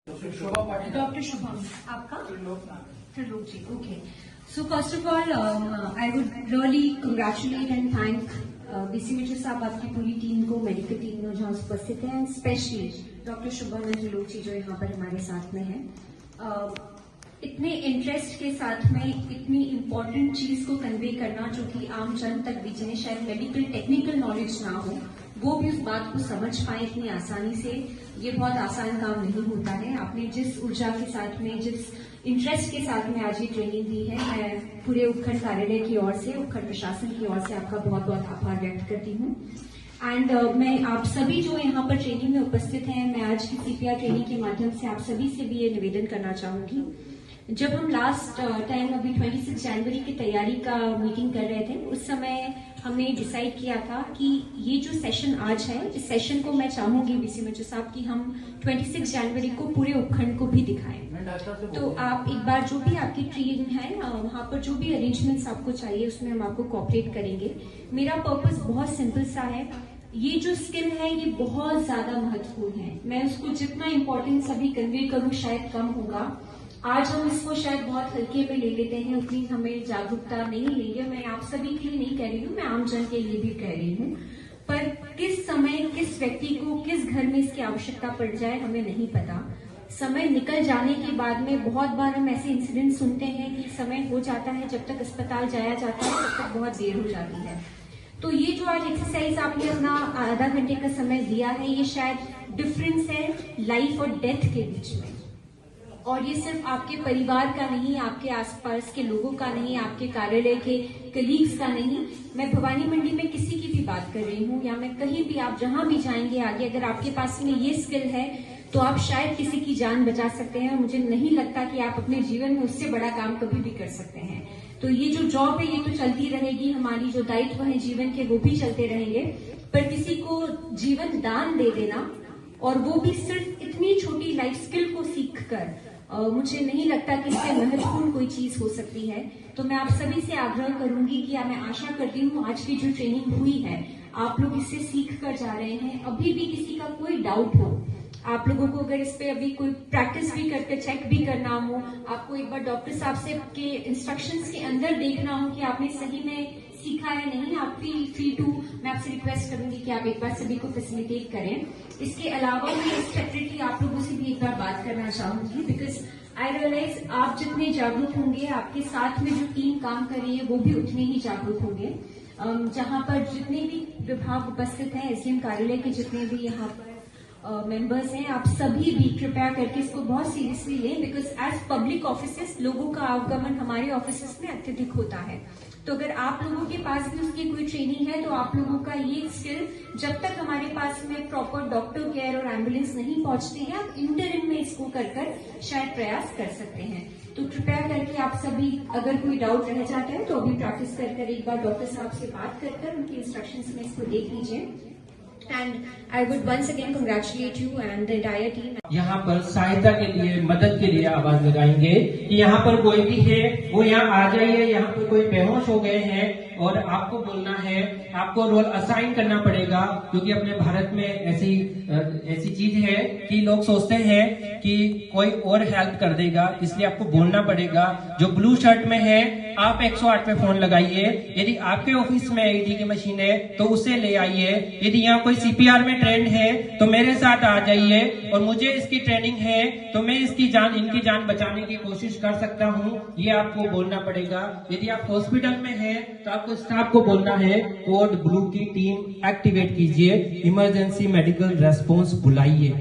Dr. Shubham, आपका? Trilok ji, okay. So first of all, I would really congratulate and thank BC मिश्र साहब, आपकी पूरी team को, medical team को जहाँ उपस्थित है, specially doctor Shubham and Trilok ji जो यहाँ पर हमारे साथ में है। इतने इंटरेस्ट के साथ में इतनी इम्पोर्टेंट चीज को कन्वे करना जो कि आम जन तक भी, जिन्हें शायद मेडिकल टेक्निकल नॉलेज ना हो, वो भी उस बात को समझ पाए इतनी आसानी से, ये बहुत आसान काम नहीं होता है। आपने जिस ऊर्जा के साथ में, जिस इंटरेस्ट के साथ में आज ये ट्रेनिंग दी है, मैं पूरे उपखंड कार्यालय की ओर से, उपखंड प्रशासन की ओर से आपका बहुत बहुत आभार व्यक्त करती हूँ। एंड मैं आप सभी जो यहाँ पर ट्रेनिंग में उपस्थित हैं, मैं आज की CPR ट्रेनिंग के माध्यम से आप सभी से भी ये निवेदन करना चाहूंगी। जब हम लास्ट टाइम अभी 26 जनवरी की तैयारी का मीटिंग कर रहे थे, उस समय हमने डिसाइड किया था कि ये जो सेशन आज है, इस सेशन को मैं चाहूंगी BC मिश्र साहब कि हम 26 जनवरी को पूरे उपखंड को भी दिखाएं। तो आप एक बार जो भी आपकी ट्रेनिंग है, वहाँ पर जो भी अरेंजमेंट्स आपको चाहिए, उसमें हम आपको कोऑपरेट करेंगे। मेरा पर्पस बहुत सिंपल सा है, ये जो स्किल है ये बहुत ज्यादा महत्वपूर्ण है। मैं उसको जितना इम्पोर्टेंस अभी कन्वे करूँ शायद कम होगा। आज हम इसको शायद बहुत हल्के में ले लेते हैं, उतनी हमें जागरूकता नहीं लेंगे। मैं आप सभी के लिए नहीं कह रही हूँ, मैं आम जन के लिए भी कह रही हूँ। पर किस समय, किस व्यक्ति को, किस घर में इसकी आवश्यकता पड़ जाए हमें नहीं पता। समय निकल जाने के बाद में बहुत बार हम ऐसे इंसिडेंट सुनते हैं कि समय हो जाता है, जब तक अस्पताल जाया जाता है तब तक बहुत देर हो जाती है। तो ये जो आज एक्सरसाइज आपने अपना आधा घंटे का समय दिया है, ये शायद डिफरेंस है लाइफ और डेथ के बीच में। और ये सिर्फ आपके परिवार का नहीं, आपके आसपास के लोगों का नहीं, आपके कार्यालय के कलीग्स का नहीं, मैं भवानी मंडी में किसी की भी बात कर रही हूँ, या मैं कहीं भी, आप जहां भी जाएंगे आगे, अगर आपके पास में ये स्किल है तो आप शायद किसी की जान बचा सकते हैं। मुझे नहीं लगता कि आप अपने जीवन में उससे बड़ा काम कभी भी कर सकते हैं। तो ये जो जॉब है ये तो चलती रहेगी, हमारी जो दायित्व है जीवन के वो भी चलते रहेंगे, पर किसी को जीवन दान दे देना, और वो भी सिर्फ इतनी छोटी लाइफ स्किल को सीख कर, मुझे नहीं लगता कि इससे महत्वपूर्ण कोई चीज हो सकती है। तो मैं आप सभी से आग्रह करूंगी कि मैं आशा करती हूँ आज की जो ट्रेनिंग हुई है, आप लोग इससे सीख कर जा रहे हैं। अभी भी किसी का कोई डाउट हो, आप लोगों को अगर इस पे अभी कोई प्रैक्टिस भी करके चेक भी करना हो, आपको एक बार डॉक्टर साहब से के इंस्ट्रक्शंस के अंदर देखना हो कि आपने सही में सीखा है नहीं, आप फील फ्री टू, मैं आपसे रिक्वेस्ट करूंगी कि आप एक बार सभी को फैसिलिटेट करें। इसके अलावा मैं सेपरेटली आप लोगों से भी एक बार बात करना चाहूंगी, बिकॉज आई रियलाइज आप जितने जागरूक होंगे, आपके साथ में जो टीम काम कर रही है वो भी उतने ही जागरूक होंगे। जहां पर जितने भी विभाग उपस्थित हैं, SDM कार्यालय के जितने भी यहाँ पर मेंबर्स हैं, आप सभी भी कृपया करके इसको बहुत सीरियसली लें, बिकॉज एज पब्लिक ऑफिसेस लोगों का आगमन हमारे ऑफिसेस में अत्यधिक होता है। तो अगर आप लोगों के पास भी उसकी कोई ट्रेनिंग है, तो आप लोगों का ये स्किल, जब तक हमारे पास में प्रॉपर डॉक्टर केयर और एम्बुलेंस नहीं पहुंचती है, आप इंटरिम में इसको कर शायद प्रयास कर सकते हैं। तो कृपया करके आप सभी, अगर कोई डाउट रह जाता है तो अभी प्रैक्टिस कर एक बार डॉक्टर साहब से बात कर उनकी इंस्ट्रक्शंस में इसको देख लीजिए। And I would once again congratulate you and the entire team. यहाँ पर सहायता के लिए, मदद के लिए आवाज लगाएंगे कि यहाँ पर कोई भी है वो यहाँ आ जाइए। यहाँ पर कोई बेहोश हो गए हैं और आपको बोलना है, आपको रोल असाइन करना पड़ेगा, क्योंकि अपने भारत में ऐसी चीज है कि लोग सोचते हैं कि कोई और हेल्प कर देगा, इसलिए आपको बोलना पड़ेगा। जो ब्लू शर्ट में है, आप 108 पे फोन लगाइए। यदि आपके ऑफिस में AED की मशीन है तो उसे ले आइए। यदि यहाँ कोई CPR में ट्रेंड है तो मेरे साथ आ जाइए, और मुझे इसकी ट्रेनिंग है तो मैं इनकी जान बचाने की कोशिश कर सकता हूँ, ये आपको बोलना पड़ेगा। यदि आप हॉस्पिटल में हैं तो आपको स्टाफ को बोलना है, कोड ब्लू की टीम एक्टिवेट कीजिए, इमरजेंसी मेडिकल रेस्पॉन्स बुलाइए।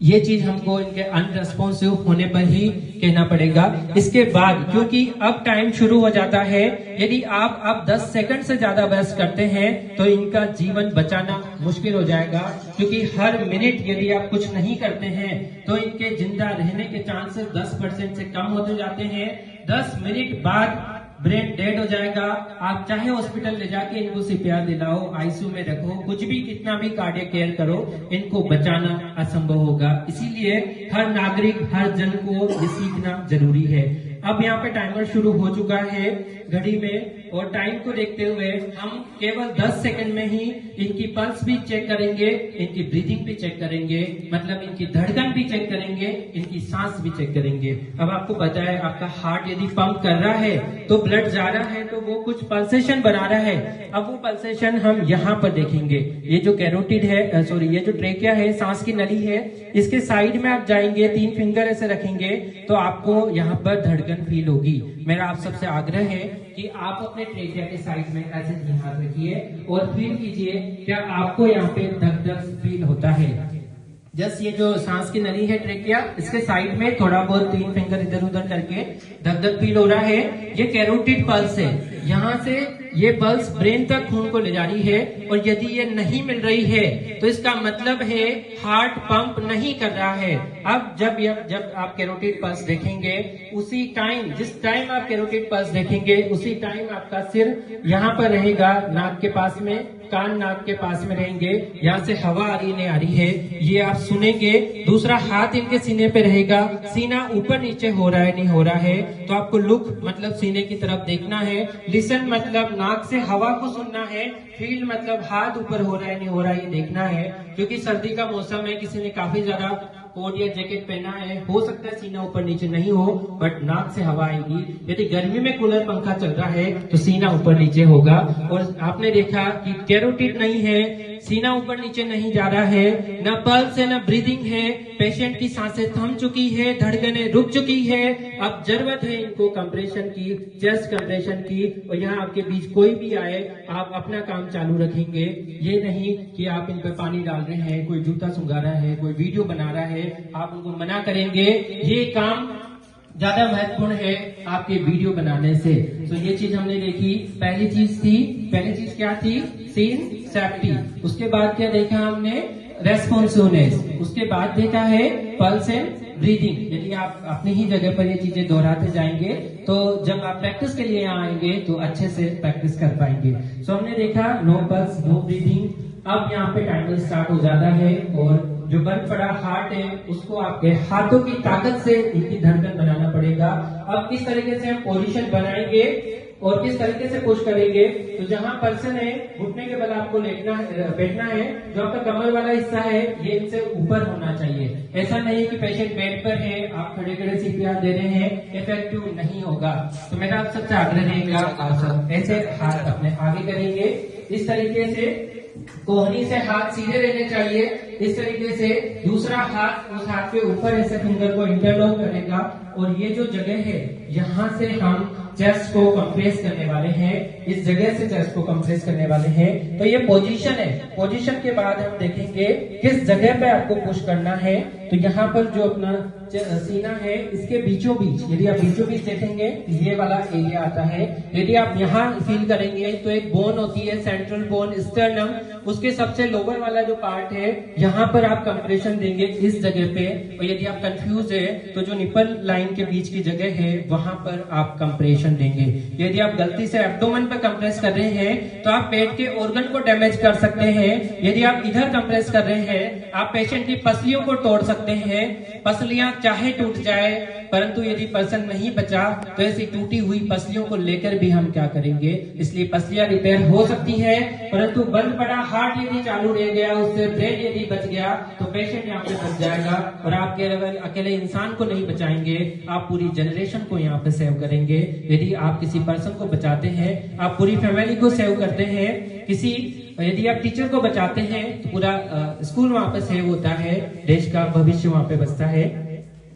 ये चीज हमको इनके अनरेस्पॉन्सिव होने पर ही कहना पड़ेगा। इसके बाद, क्योंकि अब टाइम शुरू हो जाता है, यदि आप 10 सेकंड से ज्यादा बहस करते हैं तो इनका जीवन बचाना मुश्किल हो जाएगा, क्योंकि हर मिनट यदि आप कुछ नहीं करते हैं तो इनके जिंदा रहने के चांसेस 10% से कम होते जाते हैं। 10 मिनट बाद ब्रेन डेड हो जाएगा। आप चाहे हॉस्पिटल ले जाके इनको CPR दिलाओ, ICU में रखो, कुछ भी, कितना भी कार्डियक केयर करो, इनको बचाना असंभव होगा। इसीलिए हर नागरिक, हर जन को ये सीखना जरूरी है। अब यहाँ पे टाइमर शुरू हो चुका है घड़ी में, और टाइम को देखते हुए हम केवल 10 सेकंड में ही इनकी पल्स भी चेक करेंगे, इनकी ब्रीदिंग भी चेक करेंगे, मतलब इनकी धड़कन भी चेक करेंगे, इनकी सांस भी चेक करेंगे। अब आपको पता है आपका हार्ट यदि पंप कर रहा है तो ब्लड जा रहा है तो वो कुछ पल्सेशन बना रहा है। अब वो पल्सेशन हम यहाँ पर देखेंगे। ये जो कैरोटिड है, सॉरी ये जो ट्रेकिया है, सांस की नली है, इसके साइड में आप जाएंगे, 3 फिंगर ऐसे रखेंगे तो आपको यहाँ पर धड़कन फील होगी। मेरा आप सबसे आग्रह है कि आप अपने ट्रेकिया के साइड में ऐसे ही हाथ रखिए और फील कीजिए क्या आपको यहाँ पे धक धक फील होता है। जस्ट ये जो सांस की नली है ट्रेकिया, इसके साइड में थोड़ा बहुत 3 फिंगर इधर उधर करके धक धक फील हो रहा है। ये कैरोटिड पल्स है, यहाँ से ये पल्स ब्रेन तक खून को ले जा रही है और यदि ये नहीं मिल रही है तो इसका मतलब है हार्ट पंप नहीं कर रहा है। अब जब आप कैरोटिड पल्स देखेंगे, उसी टाइम जिस टाइम आप कैरोटिड पल्स देखेंगे उसी टाइम आपका सिर यहाँ पर रहेगा, नाक के पास में, कान नाक के पास में रहेंगे। यहाँ से हवा आ रही नहीं आ रही है ये आप सुनेंगे। दूसरा हाथ इनके सीने पे रहेगा, सीना ऊपर नीचे हो रहा है नहीं हो रहा है तो आपको लुक मतलब सीने की तरफ देखना है, लिसन मतलब नाक से हवा को सुनना है, फील मतलब हाथ ऊपर हो रहा है नहीं हो रहा है ये देखना है। क्योंकि सर्दी का मौसम है, किसी ने काफी ज्यादा कोट या जैकेट पहना है, हो सकता है सीना ऊपर नीचे नहीं हो बट नाक से हवा आएगी। यदि गर्मी में कूलर पंखा चल रहा है तो सीना ऊपर नीचे होगा। और आपने देखा कि कैरोटिड नहीं है, सीना ऊपर नीचे नहीं जा रहा है, न पल्स है न ब्रीदिंग है, पेशेंट की सांसें थम चुकी है, धड़कनें रुक चुकी है। अब जरूरत है इनको कंप्रेशन की, चेस्ट कंप्रेशन की। और यहाँ आपके बीच कोई भी आए आप अपना काम चालू रखेंगे, ये नहीं कि आप इन पर पानी डाल रहे हैं, कोई जूता सुंघा रहा है, कोई वीडियो बना रहा है, आप उनको मना करेंगे। ये काम ज्यादा महत्वपूर्ण है आपके वीडियो बनाने से। तो ये चीज हमने देखी। पहली चीज क्या थी? Scene safety. उसके बाद क्या देखा हमने? रेस्पॉन्सिवनेस। उसके बाद देखा है पल्स एंड ब्रीदिंग। यदि आप अपनी ही जगह पर ये चीजें दोहराते जाएंगे तो जब आप प्रैक्टिस के लिए यहाँ आएंगे तो अच्छे से प्रैक्टिस कर पाएंगे। सो हमने देखा नो पल्स नो ब्रीदिंग। अब यहाँ पे टाइमर स्टार्ट हो जाता है और जो बंद पड़ा हार्ट है उसको आपके हाथों की ताकत से इनकी धड़कन बनाना पड़ेगा। अब किस तरीके से हम पोजीशन बनाएंगे और किस तरीके से पुश करेंगे? तो जहां पर्सन है घुटने के बल आपको बैठना है। जो आपका कमर वाला हिस्सा है ये इनसे ऊपर होना चाहिए। ऐसा नहीं कि पेशेंट बेड पर है आप खड़े खड़े सीपीआर दे रहे हैं, इफेक्टिव नहीं होगा। तो मेरा आप सबसे आग्रह रहेगा ऐसे हाथ अपने आगे करेंगे, इस तरीके से कोहनी से हाथ सीधे रहने चाहिए, इस तरीके से दूसरा हाथ उस हाथ के ऊपर ऐसे फिंगर को इंटरलॉक करेगा और ये जो जगह है यहाँ से हम चेस्ट को कंप्रेस करने वाले हैं, इस जगह से चेस्ट को कंप्रेस करने वाले हैं। तो ये पोजीशन है। पोजीशन के बाद हम देखेंगे किस जगह पे आपको पुश करना है। तो यहाँ पर जो अपना सीना है इसके बीचों बीच, यदि आप बीचों बीच देखेंगे ये वाला एरिया आता है। यदि आप यहाँ फील करेंगे तो एक बोन होती है सेंट्रल बोन स्टर्नम, उसके सबसे लोअर वाला जो पार्ट है यहाँ पर आप कंप्रेशन देंगे इस जगह पे। और यदि आप कंफ्यूज है तो जो निपल लाइन के बीच की जगह है वहां पर आप कंप्रेशन देंगे। यदि आप गलती से एब्डोमेन पर कंप्रेस कर रहे हैं तो आप पेट के ऑर्गन को डैमेज कर सकते हैं। यदि आप इधर कंप्रेस कर रहे हैं आप पेशेंट की पसलियों को तोड़ सकते हैं। पसलियां चाहे टूट जाए परंतु यदि पर्सन नहीं बचा तो ऐसी टूटी हुई पसलियों को लेकर भी हम क्या करेंगे? इसलिए पसलियां रिपेयर हो सकती है परंतु बंद पड़ा हार्ट यदि चालू रह गया, उससे ब्रेन यदि बच गया तो पेशेंट यहाँ पे बच जाएगा। और आप केवल अकेले इंसान को नहीं बचाएंगे, आप पूरी जनरेशन को यहाँ पे सेव करेंगे। यदि आप किसी पर्सन को बचाते हैं आप पूरी फैमिली को सेव करते हैं। यदि आप टीचर को बचाते हैं तो पूरा स्कूल वहां पे सेव होता है, देश का भविष्य वहां पे बचता है।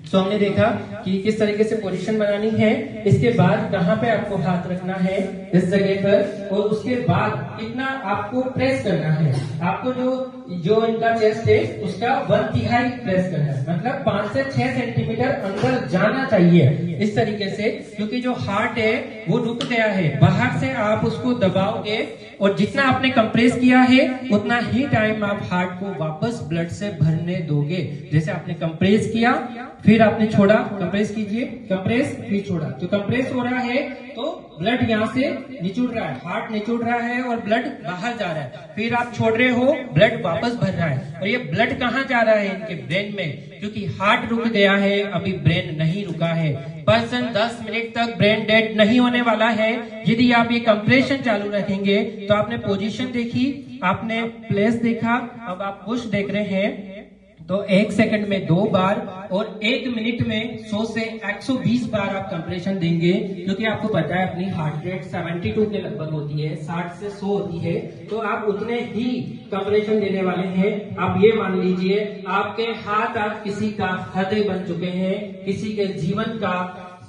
तो हमने देखा कि किस तरीके से पोजीशन बनानी है। इसके बाद कहाँ पे आपको हाथ रखना है, इस जगह पर। और उसके बाद कितना आपको प्रेस करना है। आपको जो इनका चेस्ट है उसका 1/3 प्रेस करना है, मतलब 5 से 6 सेंटीमीटर अंदर जाना चाहिए इस तरीके से। क्योंकि जो हार्ट है वो रुक गया है, बाहर से आप उसको दबाओगे और जितना आपने कंप्रेस किया है उतना ही टाइम आप हार्ट को वापस ब्लड से भरने दोगे। जैसे आपने कंप्रेस किया फिर आपने छोड़ा, कंप्रेस कीजिए, कंप्रेस फिर छोड़ा, तो कंप्रेस हो रहा है तो ब्लड यहाँ से निचुड़ रहा है, हार्ट निचुड़ रहा है और ब्लड बाहर जा रहा है। फिर आप छोड़ रहे हो, ब्लड वापस भर रहा है। और ये ब्लड कहाँ जा रहा है? इनके ब्रेन में, क्योंकि हार्ट रुक गया है, अभी ब्रेन नहीं रुका है। पर्सन 10 मिनट तक ब्रेन डेड नहीं होने वाला है यदि आप ये कंप्रेशन चालू रखेंगे। तो आपने पोजीशन देखी, आपने प्लेस देखा, अब आप पुश देख रहे हैं। तो 1 सेकंड में 2 बार और 1 मिनट में 100 से 120 बार आप कंप्रेशन देंगे, क्योंकि आपको पता है अपनी हार्ट रेट 72 के लगभग होती है, 60 से 100 होती है। तो आप उतने ही कंप्रेशन देने वाले हैं। आप ये मान लीजिए आपके हाथ आप किसी का हृदय बन चुके हैं, किसी के जीवन का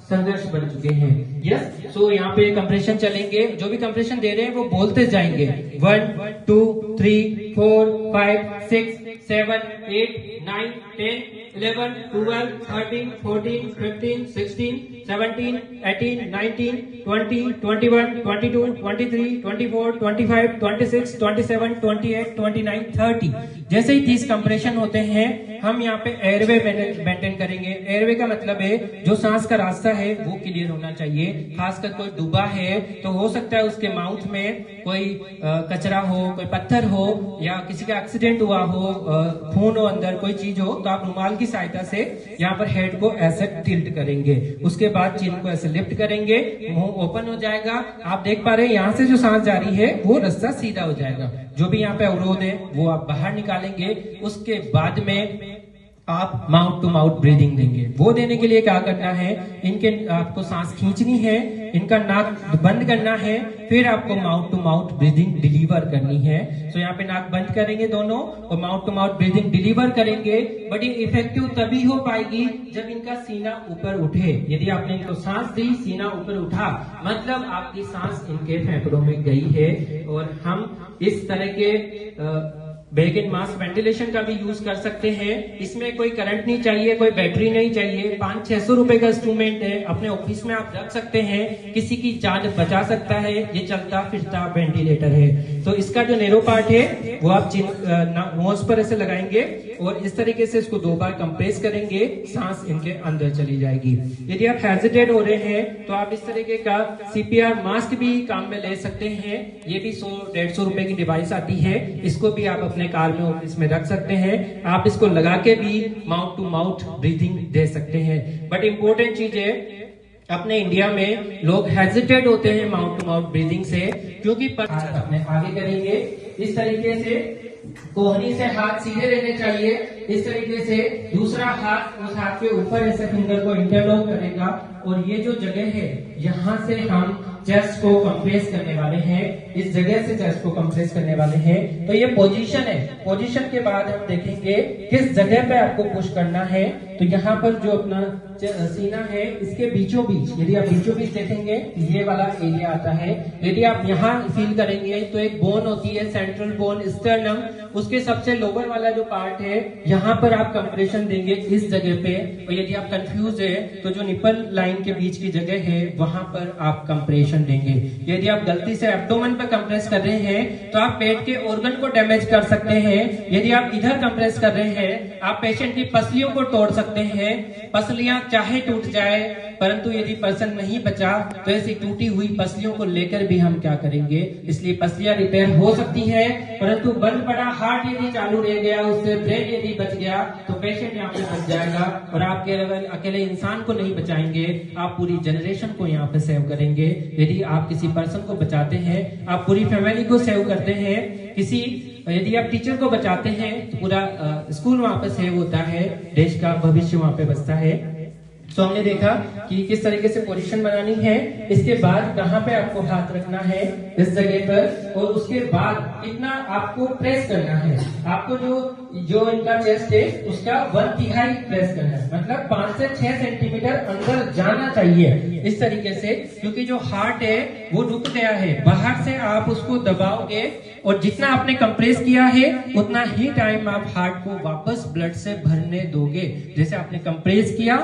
संघर्ष बन चुके हैं। यस, सो यहाँ पे कंप्रेशन चलेंगे। जो भी कंप्रेशन दे रहे हैं वो बोलते जाएंगे 1 2 3 4 5 6 7 8 9 10 11 12 13 14 15 16 17 18 19 20 21 22 23 24 25 26 27 28 29 30। जैसे ही 30 कंप्रेशन होते हैं हम यहाँ पे एयरवे मेंटेन करेंगे। एयरवे का मतलब है जो सांस का रास्ता है वो क्लियर होना चाहिए। खासकर कोई डूबा है तो हो सकता है उसके माउथ में कोई कचरा हो, कोई पत्थर हो, या किसी का एक्सीडेंट हुआ हो, खून हो अंदर, कोई चीज हो, तो आप रुमाल की सहायता से यहाँ पर हेड को ऐसे टिल्ट करेंगे। उसके बाद चिन को ऐसे लिफ्ट करेंगे, मुंह ओपन हो जाएगा। आप देख पा रहे हैं यहाँ से जो सांस जा रही है वो रास्ता सीधा हो जाएगा। जो भी यहाँ पे अवरोध है वो आप बाहर निकालेंगे। उसके बाद में आप माउथ टू माउथ ब्रीदिंग देंगे। वो देने के लिए क्या करना है, इनके आपको सांस खींचनी है, इनका नाक बंद करना है, फिर आपको mouth to mouth breathing deliver करनी है। तो यहाँ पे नाक बंद करेंगे दोनों और mouth to mouth breathing deliver करेंगे। बट ये इफेक्टिव तभी हो पाएगी जब इनका सीना ऊपर उठे। यदि आपने इनको सांस दी, सीना ऊपर उठा, मतलब आपकी सांस इनके फेफड़ों में गई है। और हम इस तरह के बैग एंड मास्क वेंटिलेशन का भी यूज कर सकते हैं। इसमें कोई करंट नहीं चाहिए, कोई बैटरी नहीं चाहिए। 500-600 रुपए का इंस्ट्रूमेंट है, अपने ऑफिस में आप रख सकते हैं, किसी की जान बचा सकता है। ये चलता फिरता वेंटिलेटर है। तो इसका जो नेरो पार्ट है वो आप नोज पर ऐसे लगाएंगे और इस तरीके से इसको 2 बार कंप्रेस करेंगे, सांस इनके अंदर चली जाएगी। यदि आप हेजिटेट हो रहे हैं तो आप इस तरीके का CPR मास्क भी काम में ले सकते हैं। ये भी 100-150 रुपए की डिवाइस आती है। इसको भी आप अपने कार में, ऑफिस में रख सकते हैं। आप इसको लगा के भी माउथ टू माउथ ब्रीथिंग दे सकते हैं। बट इम्पोर्टेंट चीज है, अपने इंडिया में लोग हेजिटेट होते हैं माउथ टू माउथ ब्रीदिंग से, क्योंकि अपने आगे करेंगे इस तरीके से, कोहनी से हाथ सीधे रहने चाहिए। इस तरीके से दूसरा हाथ उस हाथ के ऊपर ऐसे फिंगर को इंटरलॉक करेगा और ये जो जगह है यहाँ से हम चेस्ट को कंप्रेस करने वाले हैं। इस जगह से चेस्ट को कंप्रेस करने वाले हैं। तो ये पोजीशन है। पोजीशन के बाद हम देखेंगे किस जगह पे आपको पुश करना है। तो यहाँ पर जो अपना सीना है इसके बीचों बीच, यदि आप बीचों बीच देखेंगे ये वाला एरिया आता है। यदि आप यहाँ फील करेंगे तो एक बोन होती है, सेंट्रल बोन स्टर्नम, उसके सबसे लोअर वाला जो पार्ट है यहाँ पर आप कंप्रेशन देंगे इस जगह पे। और यदि आप कंफ्यूज है तो जो निपल लाइन के बीच की जगह है वहां पर आप कंप्रेशन देंगे। यदि आप गलती से एब्डोमेन पर कंप्रेस कर रहे हैं तो आप पेट के ऑर्गन को डैमेज कर सकते हैं। यदि आप इधर कंप्रेस कर रहे हैं आप पेशेंट की पसलियों को तोड़ सकते हैं। पसलियां चाहे टूट जाए, परंतु यदि पर्सन नहीं बचा तो ऐसी टूटी हुई पसलियों को लेकर भी हम क्या करेंगे। इसलिए पसलियां रिपेयर हो सकती है, परंतु बंद पड़ा हार्ट यदि चालू रह गया, उससे ब्रेन यदि बच गया तो पेशेंट यहाँ पे बच जाएगा। और आप केवल अकेले इंसान को नहीं बचाएंगे, आप पूरी जनरेशन को यहाँ पे सेव करेंगे। यदि आप किसी पर्सन को बचाते हैं आप पूरी फैमिली को सेव करते हैं। यदि आप टीचर को बचाते हैं तो पूरा स्कूल वहां पे सेव होता है, देश का भविष्य वहां पे बचता है। तो हमने देखा कि किस तरीके से पोजीशन बनानी है। इसके बाद कहाँ पे आपको हाथ रखना है, इस जगह पर, और उसके बाद कितना आपको प्रेस करना है। आपको जो इनका चेस्ट है उसका 1/3 प्रेस करना है, मतलब 5 से 6 सेंटीमीटर अंदर जाना चाहिए इस तरीके से, क्योंकि जो हार्ट है वो रुक गया है। बाहर से आप उसको दबाओगे और जितना आपने कंप्रेस किया है उतना ही टाइम आप हार्ट को वापस ब्लड से भरने दोगे। जैसे आपने कंप्रेस किया,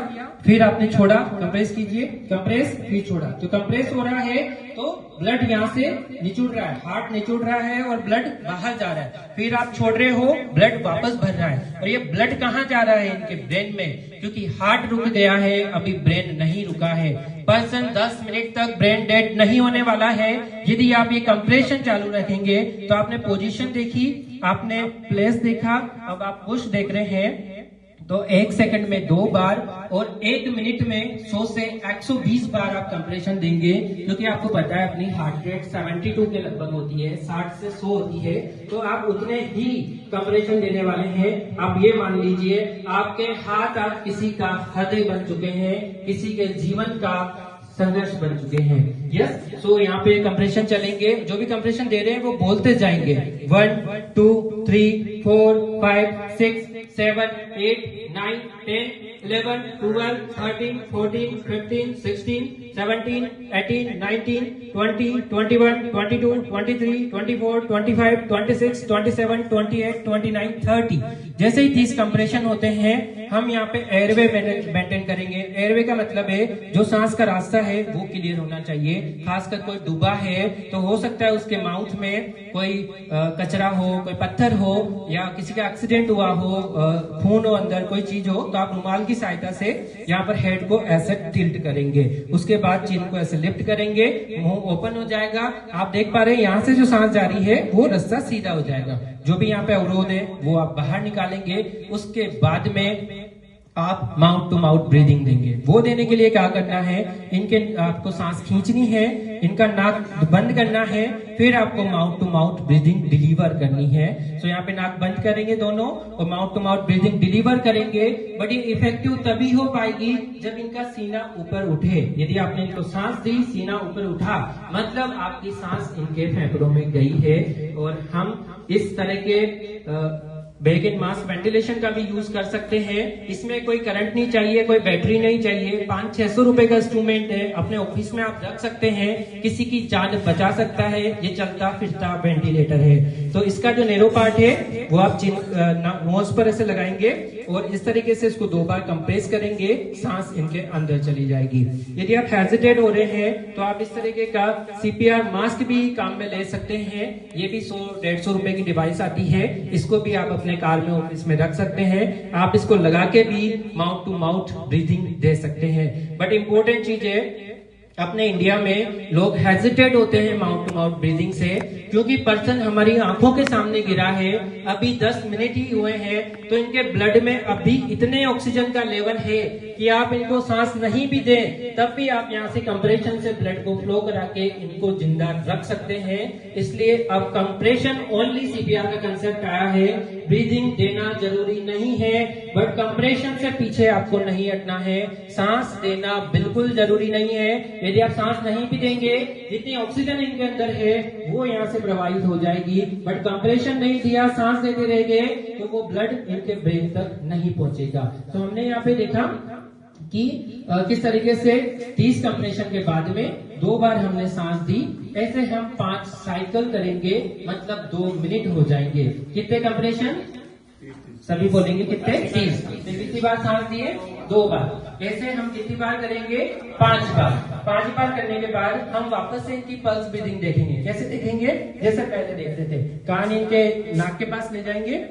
फिर आपने छोड़ा, कंप्रेस कीजिए, कंप्रेस, फिर छोड़ा। तो कंप्रेस हो रहा है तो ब्लड यहाँ से निचुड़ रहा है, हार्ट निचुड़ रहा है और ब्लड बाहर जा रहा है। फिर आप छोड़ रहे हो, ब्लड वापस भर रहा है। और ये ब्लड कहाँ जा रहा है? इनके ब्रेन में, क्योंकि हार्ट रुक गया है, अभी ब्रेन नहीं रुका है। पर्सन 10 मिनट तक ब्रेन डेड नहीं होने वाला है यदि आप ये कंप्रेशन चालू रखेंगे। तो आपने पोजीशन देखी, आपने प्लेस देखा, अब आप पुश देख रहे हैं। तो 1 सेकंड में 2 बार और 1 मिनट में 100 से 120 बार आप कंप्रेशन देंगे, क्योंकि आपको पता है अपनी हार्ट रेट 72 के लगभग होती है, 60 से 100 होती है। तो आप उतने ही कंप्रेशन देने वाले हैं। आप ये मान लीजिए आपके हाथ आप किसी का हृदय बन चुके हैं, किसी के जीवन का संघर्ष बन चुके हैं। यस, सो यहाँ पे कंप्रेशन चलेंगे। जो भी कंप्रेशन दे रहे हैं वो बोलते जाएंगे, 1 2 3 4 5 6 7 8 9 10 11 12 13 14 15 16 17 18 19 20 21 22 23 24 25 26 27 28 29 30। जैसे ही 30 कंप्रेशन होते हैं हम यहाँ पे एयरवे मेंटेन करेंगे। एयरवे का मतलब है जो सांस का रास्ता है वो क्लियर होना चाहिए। खासकर कोई डूबा है तो हो सकता है उसके माउथ में कोई कचरा हो, कोई पत्थर हो, या किसी का एक्सीडेंट हुआ हो, खून हो अंदर, कोई चीज हो, तो आप रुमाल की सहायता से यहाँ पर हेड को ऐसे टिल्ट करेंगे। उसके बाद चिन को ऐसे लिफ्ट करेंगे, मुंह ओपन हो जाएगा। आप देख पा रहे हैं यहाँ से जो सांस जा रही है वो रास्ता सीधा हो जाएगा। जो भी यहाँ पे अवरोध है वो आप बाहर निकालेंगे। उसके बाद में आप माउथ टू माउथ ब्रीदिंग देंगे। वो देने के लिए क्या करना है, इनके आपको सांस खींचनी है, इनका नाक बंद करना है, फिर आपको mouth to mouth breathing deliver करनी है। सो यहाँ पे नाक बंद करेंगे दोनों और mouth to mouth breathing deliver करेंगे। बट ये इफेक्टिव तभी हो पाएगी जब इनका सीना ऊपर उठे। यदि आपने इनको सांस दी, सीना ऊपर उठा, मतलब आपकी सांस इनके फेफड़ों में गई है। और हम इस तरह के बैग एंड मास्क वेंटिलेशन का भी यूज कर सकते हैं। इसमें कोई करंट नहीं चाहिए, कोई बैटरी नहीं चाहिए। 500-600 रुपए का इंस्ट्रूमेंट है, अपने ऑफिस में आप रख सकते हैं, किसी की जान बचा सकता है। ये चलता फिरता वेंटिलेटर है। तो इसका जो नेरो पार्ट है वो आप नोज पर ऐसे लगाएंगे और इस तरीके से इसको 2 बार कंप्रेस करेंगे, सांस इनके अंदर चली जाएगी। यदि आप हेजिटेट हो रहे हैं तो आप इस तरीके का CPR मास्क भी काम में ले सकते हैं। ये भी 100-150 रुपए की डिवाइस आती है। इसको भी आप अपने कार में, ऑफिस में रख सकते हैं। आप इसको लगा के भी माउथ टू माउथ ब्रीथिंग दे सकते हैं। बट इम्पोर्टेंट चीज है, अपने इंडिया में लोग हेजिटेट होते हैं माउथ टू माउथ ब्रीदिंग से, क्योंकि पर्सन हमारी आंखों के सामने गिरा है, अभी 10 मिनट ही हुए हैं, तो इनके ब्लड में अभी इतने ऑक्सीजन का लेवल है कि आप इनको सांस नहीं भी दें तब भी आप यहाँ से कंप्रेशन से ब्लड को फ्लो करा के इनको जिंदा रख सकते हैं। इसलिए अब कंप्रेशन ओनली CPR का कंसेप्ट आया है। ब्रीदिंग देना जरूरी नहीं है, बट कंप्रेशन से पीछे आपको नहीं हटना है। सांस देना बिल्कुल जरूरी नहीं है। यदि आप सांस नहीं भी देंगे, जितनी ऑक्सीजन इनके अंदर है वो यहाँ से प्रवाहित हो जाएगी। बट कंप्रेशन नहीं दिया, सांस देते रह गए, तो वो ब्लड इनके ब्रेन तक नहीं पहुंचेगा। तो हमने यहाँ पे देखा कि किस तरीके से 30 कंप्रेशन के बाद में 2 बार हमने सांस दी। ऐसे हम 5 साइकिल करेंगे, मतलब 2 मिनट हो जाएंगे। कितने कंप्रेशन? सभी बोलेंगे कितने? 30। कितनी बार सांस दिए? 2 बार। ऐसे हम कितनी बार करेंगे? 5 बार। 5 बार करने के बाद हम वापस से इनकी पल्स ब्रीदिंग देखेंगे। कैसे देखेंगे? जैसे पहले देखते थे। कान इनके नाक के पास ले जाएंगे,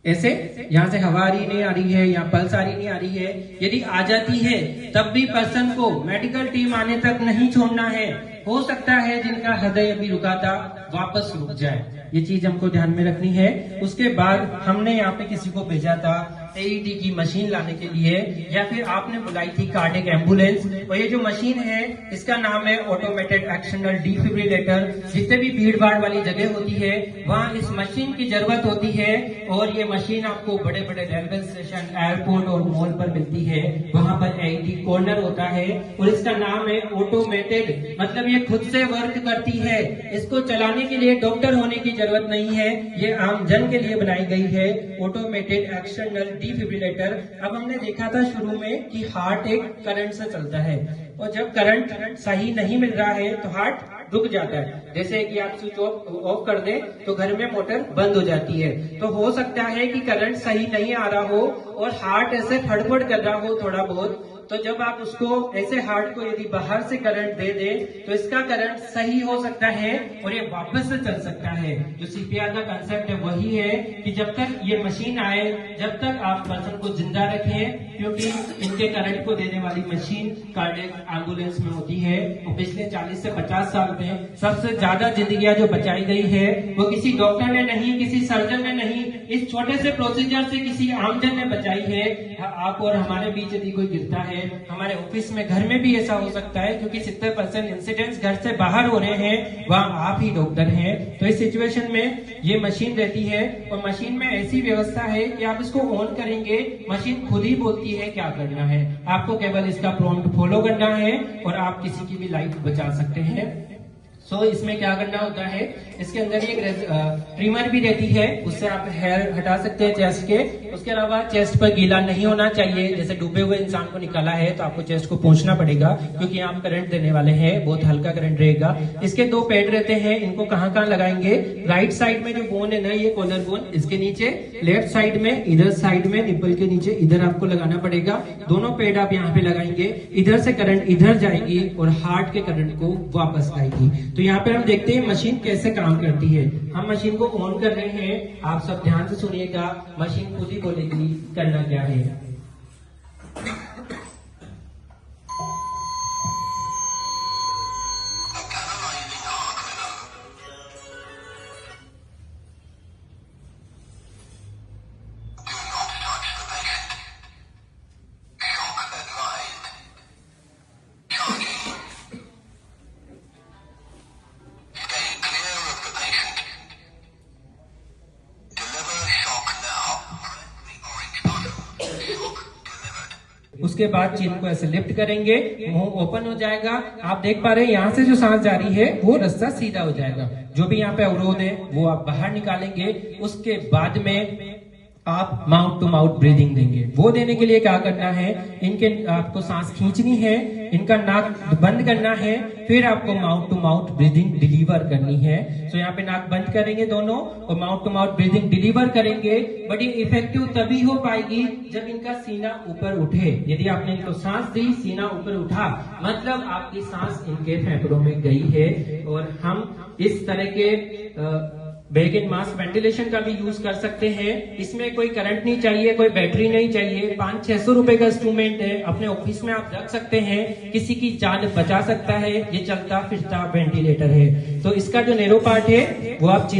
ऐसे यहाँ से हवा आ रही नहीं आ रही है, यहाँ पल्स आ रही नहीं आ रही है। यदि आ जाती है तब भी पर्सन को मेडिकल टीम आने तक नहीं छोड़ना है। हो सकता है जिनका हृदय अभी रुका था वापस रुक जाए, ये चीज हमको ध्यान में रखनी है। उसके बाद हमने यहाँ पे किसी को भेजा था AED की मशीन लाने के लिए, या फिर आपने बुलाई थी कार्डियक एम्बुलेंस। और ये जो मशीन है इसका नाम है ऑटोमेटेड एक्शनल डिफिब्रिलेटर। जितने भी भीड़ भाड़ वाली जगह होती है वहाँ इस मशीन की जरूरत होती है। और ये मशीन आपको बड़े बड़े रेलवे स्टेशन, एयरपोर्ट और मॉल पर मिलती है। वहाँ पर AED कॉर्नर होता है और इसका नाम है ऑटोमेटेड, मतलब ये खुद से वर्क करती है। इसको चलाने के लिए डॉक्टर होने की जरूरत नहीं है, ये आम जन के लिए बनाई गई है ऑटोमेटेड एक्शनल डिफिब्रिलेटर। अब हमने देखा था शुरू में कि हार्ट एक करंट से चलता है, और जब करंट सही नहीं मिल रहा है तो हार्ट रुक जाता है। जैसे कि आप स्विच ऑफ कर दें तो घर में मोटर बंद हो जाती है। तो हो सकता है कि करंट सही नहीं आ रहा हो और हार्ट ऐसे फड़फड़ कर रहा हो थोड़ा बहुत। तो जब आप उसको ऐसे हार्ट को यदि बाहर से करंट दे दे तो इसका करंट सही हो सकता है और ये वापस से चल सकता है। जो सीपीआर का कंसेप्ट है वही है कि जब तक ये मशीन आए, जब तक आप पर्सन को जिंदा रखें, क्योंकि इनके करंट को देने वाली मशीन कार्डियक एम्बुलेंस में होती है। और पिछले 40 से 50 साल में सबसे ज्यादा जिंदगियां जो बचाई गई है वो किसी डॉक्टर ने नहीं, किसी सर्जन ने नहीं, इस छोटे से प्रोसीजर से किसी आमजन ने बचाई है। आप और हमारे बीच यदि कोई गिरता है, हमारे ऑफिस में, घर में भी ऐसा हो सकता है, क्योंकि 70% इंसिडेंट्स घर से बाहर हो रहे हैं, वहाँ आप ही डॉक्टर हैं। तो इस सिचुएशन में ये मशीन रहती है और मशीन में ऐसी व्यवस्था है कि आप इसको ऑन करेंगे, मशीन खुद ही बोलती है क्या करना है। आपको केवल इसका प्रॉम्प्ट फॉलो करना है और आप किसी की भी लाइफ बचा सकते हैं। इसमें क्या करना होता है, इसके अंदर एक ट्रिमर भी रहती है, उससे आप हेयर हटा सकते हैं चेस्ट के। उसके अलावा चेस्ट पर गीला नहीं होना चाहिए। जैसे डूबे हुए इंसान को निकाला है तो आपको चेस्ट को पोंछना पड़ेगा, क्योंकि आप करंट देने वाले हैं, बहुत हल्का करंट रहेगा। इसके 2 पैड रहते हैं, इनको कहाँ लगाएंगे, राइट साइड में जो बोन है ना, ये कॉलर बोन, इसके नीचे, लेफ्ट साइड में, इधर साइड में निप्पल के नीचे, इधर आपको लगाना पड़ेगा। दोनों पैड आप यहाँ पे लगाएंगे, इधर से करंट इधर जाएगी और हार्ट के करंट को वापस आएगी। तो यहाँ पे हम देखते हैं मशीन कैसे काम करती है। हम मशीन को ऑन कर रहे हैं, आप सब ध्यान से सुनिएगा, मशीन खुद ही बोलेगी करना क्या है। उसके बाद चीन को ऐसे लिफ्ट करेंगे, मुंह ओपन हो जाएगा। आप देख पा रहे हैं यहाँ से जो सांस जा रही है वो रास्ता सीधा हो जाएगा। जो भी यहाँ पे अवरोध है वो आप बाहर निकालेंगे। उसके बाद में आप माउथ टू माउथ ब्रीदिंग देंगे। वो देने के लिए क्या करना है, इनके आपको सांस खींचनी है, इनका नाक बंद करना है, फिर आपको mouth to mouth breathing deliver करनी है। तो यहाँ पे नाक बंद करेंगे दोनों और mouth to mouth breathing deliver करेंगे। बट ये इफेक्टिव तभी हो पाएगी जब इनका सीना ऊपर उठे। यदि आपने इनको सांस दी, सीना ऊपर उठा, मतलब आपकी सांस इनके फेफड़ों में गई है। और हम इस तरह के बैग एंड मास्क वेंटिलेशन का भी यूज कर सकते हैं। इसमें कोई करंट नहीं चाहिए, कोई बैटरी नहीं चाहिए। 500-600 रुपए का इंस्ट्रूमेंट है, अपने ऑफिस में आप रख सकते हैं, किसी की जान बचा सकता है। ये चलता फिरता वेंटिलेटर है। तो इसका जो नेरो पार्ट है वो आप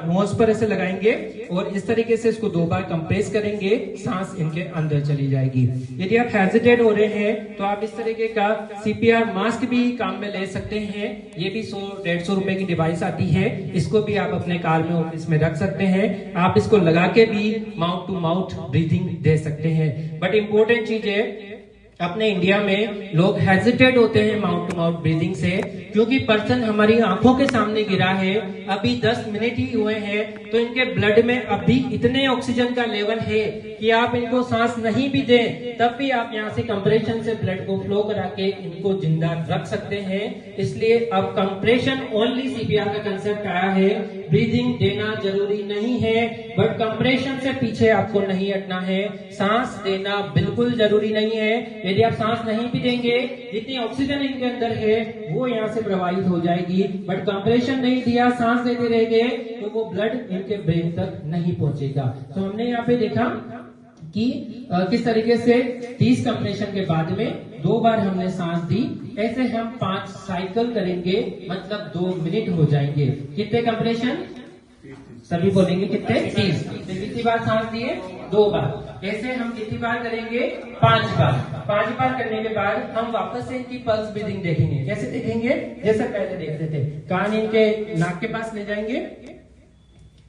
नोज पर ऐसे लगाएंगे और इस तरीके से इसको 2 बार कंप्रेस करेंगे, सांस इनके अंदर चली जाएगी। यदि आप हेजिटेट हो रहे हैं तो आप इस तरीके का सीपीआर मास्क भी काम में ले सकते हैं। ये भी 100-150 रुपए की डिवाइस आती है, इसको भी आप अपने कार में, ऑफिस में रख सकते हैं। आप इसको लगा के भी माउथ टू माउथ ब्रीथिंग दे सकते हैं। बट इम्पोर्टेंट चीज है, अपने इंडिया में लोग हेजिटेट होते हैं माउथ टू माउथ ब्रीदिंग से, क्योंकि पर्सन हमारी आंखों के सामने गिरा है, अभी 10 मिनट ही हुए हैं, तो इनके ब्लड में अभी इतने ऑक्सीजन का लेवल है कि आप इनको सांस नहीं भी दें तब भी आप यहाँ से कंप्रेशन से ब्लड को फ्लो करा के इनको जिंदा रख सकते हैं। इसलिए अब कंप्रेशन ओनली सीपीआर का कंसेप्ट आया है। ब्रीदिंग देना जरूरी नहीं है, बट कंप्रेशन से पीछे आपको नहीं हटना है। सांस देना बिल्कुल जरूरी नहीं है। यदि आप सांस नहीं भी देंगे, जितनी ऑक्सीजन इनके अंदर है वो यहाँ से प्रवाहित हो जाएगी। बट कंप्रेशन नहीं दिया, सांस देते रह गए, तो वो ब्लड इनके ब्रेन तक नहीं पहुंचेगा। तो हमने यहाँ पे देखा कि किस तरीके से 30 कंप्रेशन के बाद में 2 बार हमने सांस दी। ऐसे हम 5 साइकिल करेंगे, मतलब 2 मिनट हो जाएंगे। कितने कंप्रेशन, सभी बोलेंगे कितने, 30। कितनी बार सांस दिए, 2 बार। ऐसे हम कितनी बार करेंगे, 5 बार। 5 बार करने के बाद हम वापस से इनकी पल्स ब्रीदिंग देखेंगे। कैसे देखेंगे, जैसे पहले देखते थे। कान इनके नाक के पास ले जाएंगे,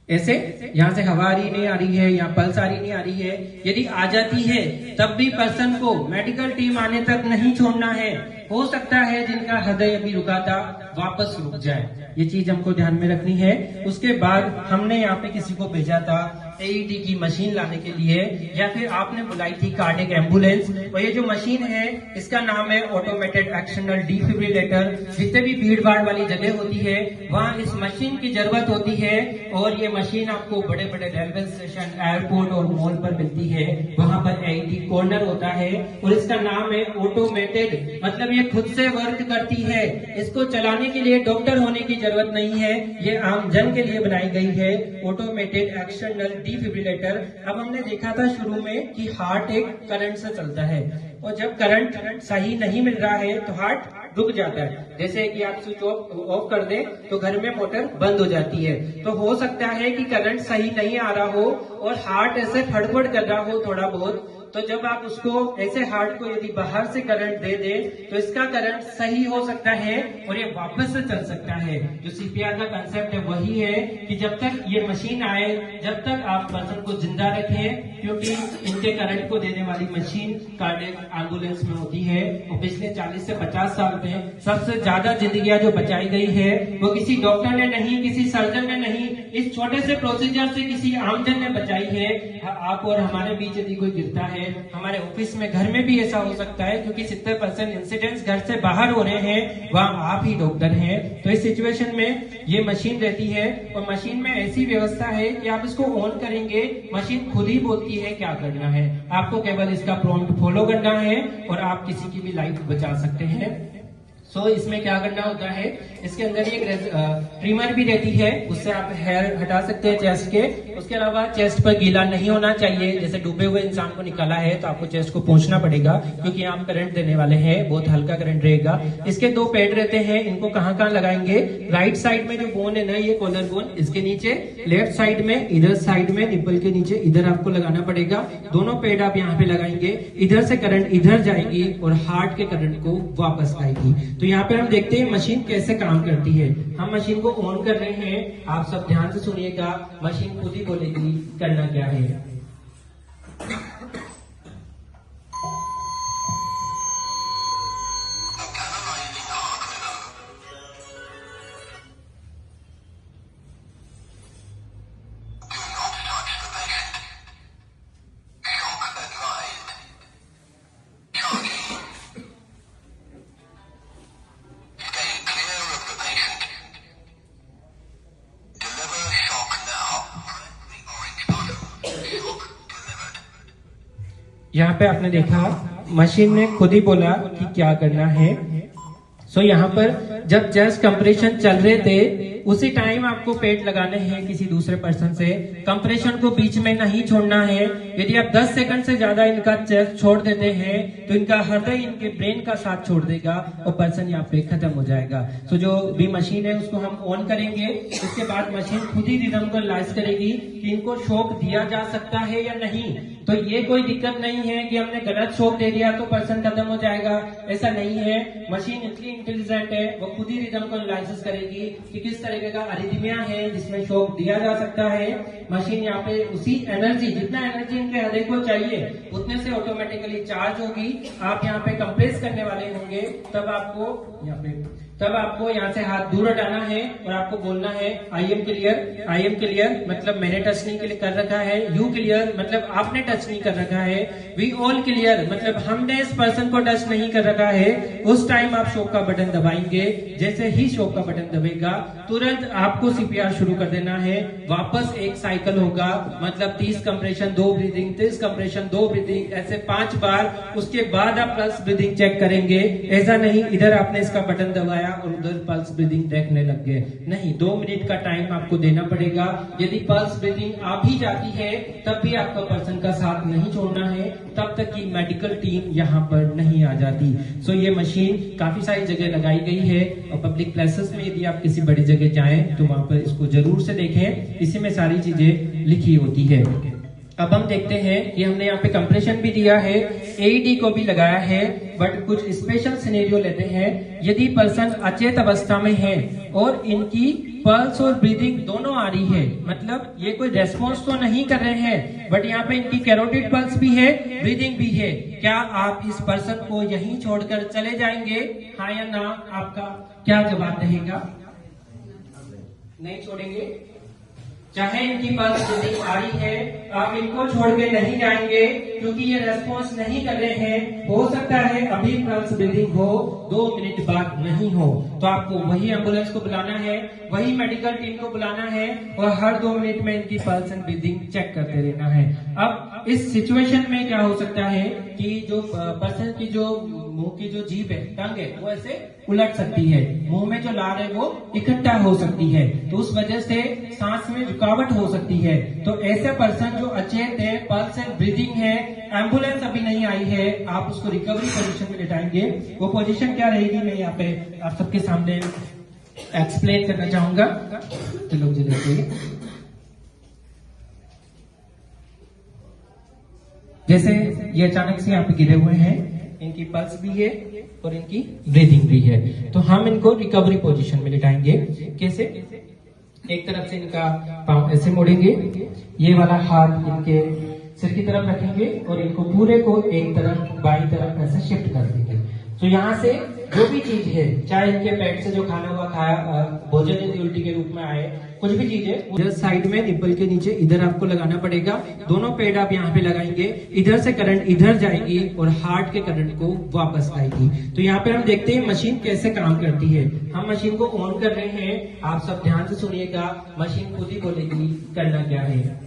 ऐसे यहाँ से हवा आ रही नहीं आ रही है, यहाँ पल्स आ रही नहीं आ रही है। यदि आ जाती है तब भी पर्सन को मेडिकल टीम आने तक नहीं छोड़ना है। हो सकता है जिनका हृदय अभी रुका था वापस रुक जाए, ये चीज हमको ध्यान में रखनी है। उसके बाद हमने यहाँ पे किसी को भेजा था AED की मशीन लाने के लिए, या फिर आपने बुलाई थी कार्डियक एम्बुलेंस। और ये जो मशीन है इसका नाम है ऑटोमेटेड एक्शनल डिफिब्रिलेटर। जितने भी भीड़ भाड़ वाली जगह होती है वहाँ इस मशीन की जरूरत होती है, और ये मशीन आपको बड़े बड़े रेलवे स्टेशन, एयरपोर्ट और मॉल पर मिलती है। वहाँ पर AED कॉर्नर होता है और इसका नाम है ऑटोमेटेड, मतलब ये खुद से वर्क करती है। इसको चलाने के लिए डॉक्टर होने की जरूरत नहीं है, ये आम जन के लिए बनाई गई है ऑटोमेटेड एक्शनल डिफिब्रिलेटर। अब हमने देखा था शुरू में कि हार्ट एक करंट से चलता है, और जब करंट सही नहीं मिल रहा है तो हार्ट रुक जाता है। जैसे कि आप स्विच ऑफ कर दें तो घर में मोटर बंद हो जाती है। तो हो सकता है कि करंट सही नहीं आ रहा हो और हार्ट ऐसे फड़फड़ कर रहा हो थोड़ा बहुत। तो जब आप उसको ऐसे हार्ट को यदि बाहर से करंट दे दे तो इसका करंट सही हो सकता है और ये वापस से चल सकता है। जो CPR का कंसेप्ट है वही है कि जब तक ये मशीन आए, जब तक आप पर्सन को जिंदा रखें, क्योंकि इनके करंट को देने वाली मशीन कार्डियक एम्बुलेंस में होती है। और पिछले 40 से 50 साल में सबसे ज्यादा जिंदगियां जो बचाई गई है वो किसी डॉक्टर ने नहीं, किसी सर्जन ने नहीं, इस छोटे से प्रोसीजर से किसी आमजन ने बचाई है। आप और हमारे बीच यदि कोई गिरता है, हमारे ऑफिस में, घर में भी ऐसा हो सकता है, क्योंकि 70% इंसिडेंट्स घर से बाहर हो रहे हैं, वहाँ आप ही डॉक्टर हैं। तो इस सिचुएशन में ये मशीन रहती है, और मशीन में ऐसी व्यवस्था है कि आप इसको ऑन करेंगे, मशीन खुद ही बोलती है क्या करना है। आपको केवल इसका प्रॉम्प्ट फॉलो करना है और आप किसी की भी लाइफ बचा सकते हैं। इसमें क्या करना होता है, इसके अंदर एक ट्रिमर भी रहती है, उससे आप हेयर हटा सकते हैं चेस्ट के। उसके अलावा चेस्ट पर गीला नहीं होना चाहिए। जैसे डूबे हुए इंसान को निकाला है तो आपको चेस्ट को पोंछना पड़ेगा, क्योंकि आप करंट देने वाले हैं, बहुत हल्का करंट रहेगा। इसके 2 पैड रहते हैं, इनको कहाँ कहाँ लगाएंगे, राइट साइड में जो बोन है ना, ये कॉलर बोन, इसके नीचे, लेफ्ट साइड में, इधर साइड में निप्पल के नीचे, इधर आपको लगाना पड़ेगा। दोनों पैड आप यहाँ पे लगाएंगे, इधर से करंट इधर जाएगी और हार्ट के करंट को वापस आएगी। तो यहाँ पे हम देखते हैं मशीन कैसे काम करती है। हम मशीन को ऑन कर रहे हैं, आप सब ध्यान से सुनिएगा, मशीन खुद ही बोलेगी करना क्या है। यहाँ पे आपने देखा मशीन ने खुद ही बोला कि क्या करना है। यहाँ पर जब चेस्ट कंप्रेशन चल रहे थे उसी टाइम आपको पेट लगाने हैं किसी दूसरे पर्सन से। कंप्रेशन को बीच में नहीं छोड़ना है। यदि आप 10 सेकंड से ज्यादा इनका चेस्ट छोड़ देते हैं तो इनका हृदय इनके ब्रेन का साथ छोड़ देगा और पर्सन यहाँ पे खत्म हो जाएगा। जो भी मशीन है उसको हम ऑन करेंगे, उसके बाद मशीन खुद ही रिदम को एनालाइज करेगी कि इनको शॉक दिया जा सकता है या नहीं। तो ये कोई दिक्कत नहीं है कि हमने गलत शॉक दे दिया तो पर्सन खत्म हो जाएगा, ऐसा नहीं है। मशीन इतनी इंटेलिजेंट है, वो खुद ही रिदम को एनालिसिस करेगी कि किस तरीके का अरिथमिया है जिसमें शॉक दिया जा सकता है। मशीन यहाँ पे उसी एनर्जी, जितना एनर्जी इनके हृदय को चाहिए उतने से ऑटोमेटिकली चार्ज होगी। आप यहाँ पे कंप्रेस करने वाले होंगे तब आपको यहाँ से हाथ दूर हटाना है और आपको बोलना है I am clear. I am clear मतलब मैंने टच नहीं कर रखा है। यू क्लियर मतलब आपने टच नहीं कर रखा है। वी ऑल क्लियर मतलब हमने इस पर्सन को टच नहीं कर रखा है। उस टाइम आप शॉक का बटन दबाएंगे। जैसे ही शॉक का बटन दबेगा तुरंत आपको CPR शुरू कर देना है। वापस एक साइकिल होगा, मतलब 30 कंप्रेशन 2 ब्रीदिंग, 30 कंप्रेशन 2 ब्रीदिंग, ऐसे 5 बार। उसके बाद आप पल्स ब्रीदिंग चेक करेंगे। ऐसा नहीं इधर आपने इसका बटन दबाया और उधर पल्स ब्रीदिंग देखने लग गए, नहीं। 2 मिनट का टाइम आपको देना पड़ेगा। यदि पल्स ब्रीदिंग आ भी जाती है तब भी आपका पर्सन का साथ नहीं छोड़ना है तब तक कि मेडिकल टीम यहाँ पर नहीं आ जाती। ये मशीन काफी सारी जगह लगाई गई है और पब्लिक प्लेसेस में यदि आप किसी बड़ी जगह जाएं तो वहां पर इसको जरूर से देखें। इसी में सारी चीजें लिखी होती है। अब हम देखते हैं कि हमने यहाँ पे कंप्रेशन भी दिया है, AED को भी लगाया है, बट कुछ स्पेशल सिनेरियो लेते हैं। यदि पर्सन अचेत अवस्था में है और इनकी पल्स और ब्रीदिंग दोनों आ रही है, मतलब ये कोई रेस्पॉन्स तो नहीं कर रहे हैं बट यहाँ पे इनकी कैरोटिड पल्स भी है, ब्रीदिंग भी है, क्या आप इस पर्सन को यहीं छोड़कर चले जाएंगे? हाँ या ना? आपका क्या जवाब रहेगा? नहीं छोड़ेंगे। चाहे इनकी पल्स ब्रीदिंग आ रही है, आप इनको छोड़ के नहीं जाएंगे क्योंकि ये रेस्पॉन्स नहीं कर रहे हैं। हो सकता है अभी पल्स ब्रीदिंग हो, 2 मिनट बाद नहीं हो, तो आपको वही एम्बुलेंस को बुलाना है, वही मेडिकल टीम को बुलाना है और हर 2 मिनट में इनकी पल्स एंड ब्रीदिंग चेक करते रहना है। अब इस सिचुएशन में क्या हो सकता है कि जो पर्सन की जो मुंह की जो जीभ है, टंग है, वो ऐसे उलट सकती है, मुंह में जो लार है वो इकट्ठा हो सकती है, तो उस वजह से सांस में रुकावट हो सकती है। तो ऐसे पर्सन जो अचेत है, पल्स एंड ब्रीदिंग है, एम्बुलेंस अभी नहीं आई है, आप उसको रिकवरी पोजीशन में लेटाएंगे। वो पोजीशन क्या रहेगी मैं यहाँ पे आप सबके सामने एक्सप्लेन करना चाहूंगा। चलो जैसे ये अचानक से यहाँ पे गिरे हुए हैं, इनकी पल्स भी है और इनकी ब्रीदिंग भी है, तो हम इनको रिकवरी पोजीशन में लिटाएंगे। कैसे? एक तरफ से इनका पांव ऐसे मोड़ेंगे, ये वाला हाथ इनके सिर की तरफ रखेंगे और इनको पूरे को एक तरफ बाई तरफ ऐसे शिफ्ट कर देंगे। तो यहाँ से जो भी चीज है, चाहे इनके पेट से जो खाना हुआ खाया भोजन यदि उल्टी के रूप में आए, कुछ भी चीज है, उधर साइड में निप्पल के नीचे इधर आपको लगाना पड़ेगा। दोनों पेड आप यहाँ पे लगाएंगे, इधर से करंट इधर जाएगी और हार्ट के करंट को वापस आएगी। तो यहाँ पे हम देखते हैं मशीन कैसे काम करती है। हम मशीन को ऑन कर रहे हैं, आप सब ध्यान से सुनिएगा, मशीन खुद ही बोलेगी करना क्या है।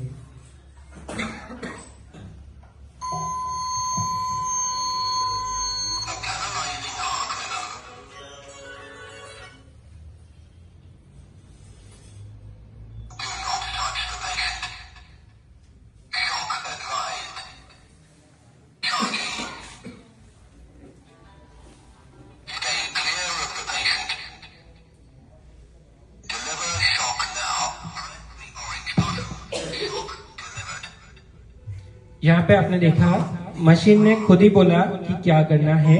यहाँ पे आपने देखा मशीन ने खुद ही बोला कि क्या करना है।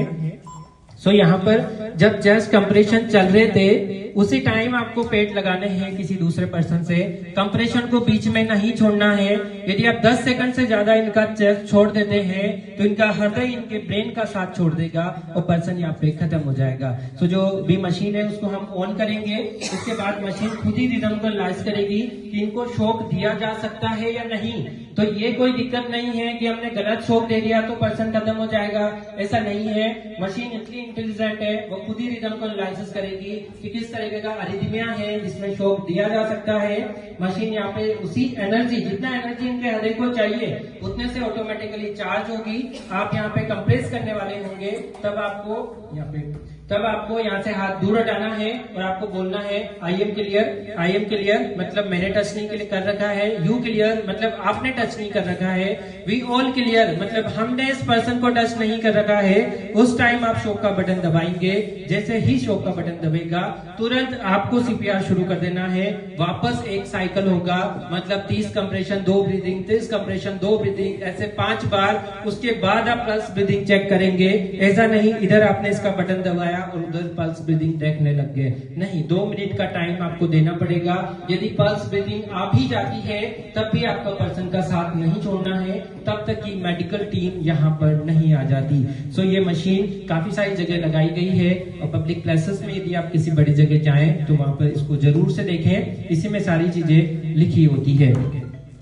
सो यहाँ पर जब चेस्ट कंप्रेशन चल रहे थे, उसी टाइम आपको पेट लगाने हैं किसी दूसरे पर्सन से। कंप्रेशन को बीच में नहीं छोड़ना है। यदि आप 10 सेकंड से ज्यादा इनका चेस्ट छोड़ देते हैं तो इनका हृदय इनके ब्रेन का साथ छोड़ देगा और पर्सन यहाँ पे खत्म हो जाएगा। सो जो भी मशीन है उसको हम ऑन करेंगे, उसके बाद मशीन खुद ही रिदम को एनालाइज करेगी कि इनको शॉक दिया जा सकता है या नहीं। तो ये कोई दिक्कत नहीं है कि हमने गलत शॉक दे दिया तो पर्सन खत्म हो जाएगा, ऐसा नहीं है। मशीन इतनी इंटेलिजेंट है, वो खुद ही रिदम को एनालिसिस करेगी कि किस तरीके का अरिथमिया है जिसमें शॉक दिया जा सकता है। मशीन यहाँ पे उसी एनर्जी, जितना एनर्जी इनके हृदय को चाहिए उतने से ऑटोमेटिकली चार्ज होगी। आप यहाँ पे कंप्रेस करने वाले होंगे, तब आपको यहाँ से हाथ दूर हटाना है और आपको बोलना है I am clear. I am clear मतलब मैंने टच नहीं कर रखा है। यू क्लियर मतलब आपने टच नहीं कर रखा है। वी ऑल क्लियर मतलब हमने इस पर्सन को टच नहीं कर रखा है। उस टाइम आप शॉक का बटन दबाएंगे। जैसे ही शॉक का बटन दबेगा तुरंत आपको सीपीआर शुरू कर देना है। वापस एक साइकिल होगा, मतलब 30 कंप्रेशन 2 ब्रीदिंग, 30 कंप्रेशन 2 ब्रीदिंग, ऐसे 5 बार। उसके बाद आप पल्स ब्रीदिंग चेक करेंगे। ऐसा नहीं इधर आपने इसका बटन दबाया और उधर पल्स ब्रीदिंग देखने लग गए, नहीं। 2 मिनट का टाइम आपको देना पड़ेगा। यदि पल्स ब्रीदिंग आ भी जाती है तब भी आपका पर्सन का साथ नहीं छोड़ना है, तब तक कि मेडिकल टीम यहाँ पर नहीं आ जाती। सो ये मशीन काफी सारी जगह लगाई गई है और पब्लिक प्लेसेस में यदि आप किसी बड़ी जगह जाएं तो वहां पर इसको जरूर से देखें, इसी में सारी चीजें लिखी होती है।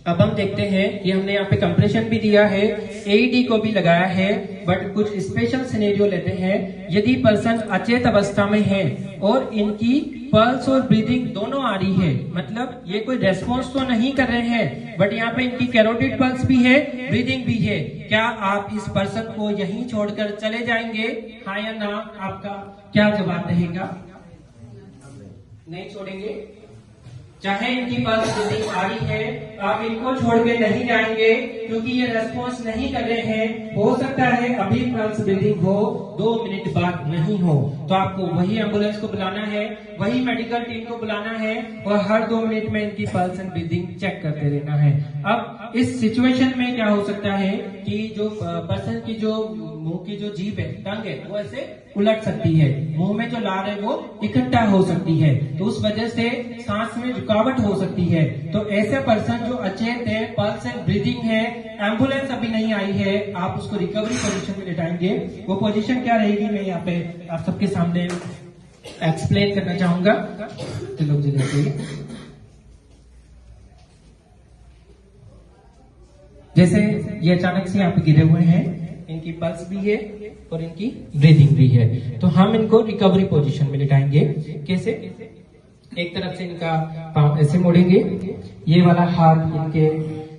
अब हम देखते हैं कि हमने यहाँ पे कंप्रेशन भी दिया है, एईडी को भी लगाया है, बट कुछ स्पेशल सिनेरियो लेते हैं। यदि पर्सन अचेत अवस्था में है और इनकी पल्स और ब्रीदिंग दोनों आ रही है, मतलब ये कोई रेस्पॉन्स तो नहीं कर रहे हैं, बट यहाँ पे इनकी कैरोटिड पल्स भी है, ब्रीदिंग भी है, क्या आप इस पर्सन को यहीं छोड़कर चले जाएंगे? हाँ या ना? आपका क्या जवाब रहेगा? नहीं छोड़ेंगे। चाहे इनकी पल्स ब्रीदिंग आ रही है, आप इनको छोड़ के नहीं जाएंगे क्योंकि ये रेस्पॉन्स नहीं कर रहे हैं। हो सकता है अभी पल्स ब्रीदिंग हो, 2 मिनट बाद नहीं हो, तो आपको वही एम्बुलेंस को बुलाना है, वही मेडिकल टीम को बुलाना है और हर 2 मिनट में इनकी पल्स एंड ब्रीदिंग चेक करते रहना है। अब इस सिचुएशन में क्या हो सकता है कि जो पर्सन की जो मुंह की जो जीभ है, टंग है, वो ऐसे उलट सकती है, मुंह में जो लार है वो इकट्ठा हो सकती है, तो उस वजह से सांस में रुकावट हो सकती है। तो ऐसे पर्सन जो अचेत है, पल्स एंड ब्रीदिंग है, एम्बुलेंस अभी नहीं आई है, आप उसको रिकवरी पोजीशन में लेटाएंगे। वो पोजीशन क्या रहेगी मैं यहाँ पे आप सबके सामने एक्सप्लेन करना चाहूंगा। चलो जैसे ये अचानक से यहाँ पे गिरे हुए हैं, इनकी पल्स भी है और इनकी ब्रीदिंग भी है, तो हम इनको रिकवरी पोजीशन में लिटाएंगे। कैसे? एक तरफ से इनका पांव ऐसे मोड़ेंगे, ये वाला हाथ इनके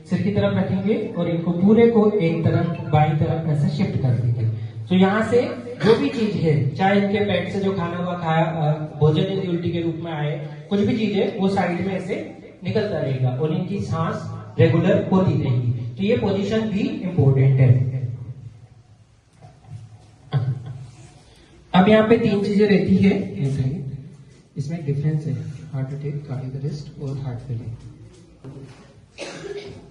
सिर की तरफ रखेंगे और इनको पूरे को एक तरफ बाईं तरफ ऐसे शिफ्ट कर देंगे। तो यहाँ से जो भी चीज है, चाहे इनके पेट से जो खाना हुआ खाया भोजन यदि उल्टी के रूप में आए, कुछ भी चीज है वो साइड में ऐसे निकलता रहेगा और इनकी सांस रेगुलर होती रहेगी। तो ये पोजीशन भी इम्पोर्टेंट है। अब यहाँ पे 3 चीजें रहती है, इसमें डिफरेंस है, हार्ट अटैक, कार्डियक अरेस्ट और हार्ट फेलियर।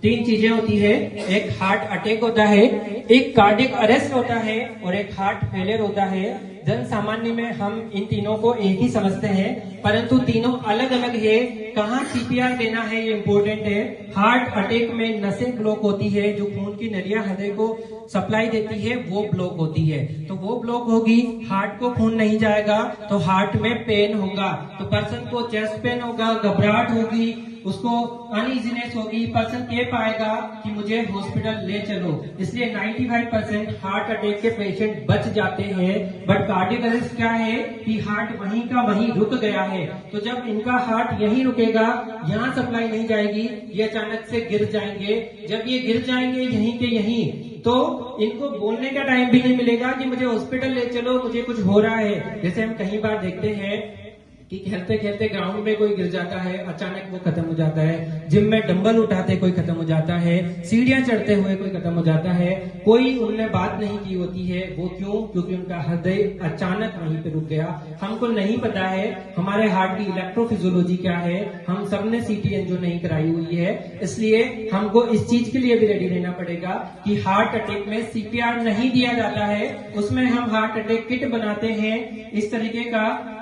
3 चीजें होती है, एक हार्ट अटैक होता है, एक कार्डियक अरेस्ट होता है और एक हार्ट फेलियर होता है। जन सामान्य में हम इन तीनों को एक ही समझते हैं, परंतु तीनों अलग अलग है। कहाँ सीपीआर देना है ये इम्पोर्टेंट है। हार्ट अटैक में नसें ब्लॉक होती है, जो खून की नलियां हृदय को सप्लाई देती है वो ब्लॉक होती है, तो वो ब्लॉक होगी, हार्ट को खून नहीं जाएगा तो हार्ट में पेन होगा, तो पर्सन को चेस्ट पेन होगा, घबराहट होगी, उसको अनइजीनेस होगी, पर्सन कह पाएगा कि मुझे हॉस्पिटल ले चलो। इसलिए 95% हार्ट अटैक के पेशेंट बच जाते हैं। बट कार्डियक अरेस्ट क्या है कि हार्ट वहीं का वहीं रुक गया है, तो जब इनका हार्ट यहीं रुकेगा, यहाँ सप्लाई नहीं जाएगी, ये अचानक से गिर जाएंगे। जब ये गिर जाएंगे यहीं के यहीं, तो इनको बोलने का टाइम भी नहीं मिलेगा कि मुझे हॉस्पिटल ले चलो, मुझे कुछ हो रहा है। जैसे हम कई बार देखते हैं कि खेलते खेलते ग्राउंड में कोई गिर जाता है, अचानक वो खत्म हो जाता है। जिम में डंबल उठाते कोई खत्म हो जाता है, सीढ़ियां चढ़ते हुए कोई खत्म हो जाता है। कोई उनने बात नहीं की होती है, वो क्यों? क्योंकि उनका हृदय अचानक वहीं पे रुक गया। हमको नहीं पता है हमारे हार्ट की इलेक्ट्रोफिजियोलॉजी क्या है, हम सबने सीटी एंजियो नहीं कराई हुई है, इसलिए हमको इस चीज के लिए भी रेडी रहना पड़ेगा कि हार्ट अटैक में सीपीआर नहीं दिया जाता है, उसमें हम हार्ट अटैक किट बनाते हैं। इस तरीके का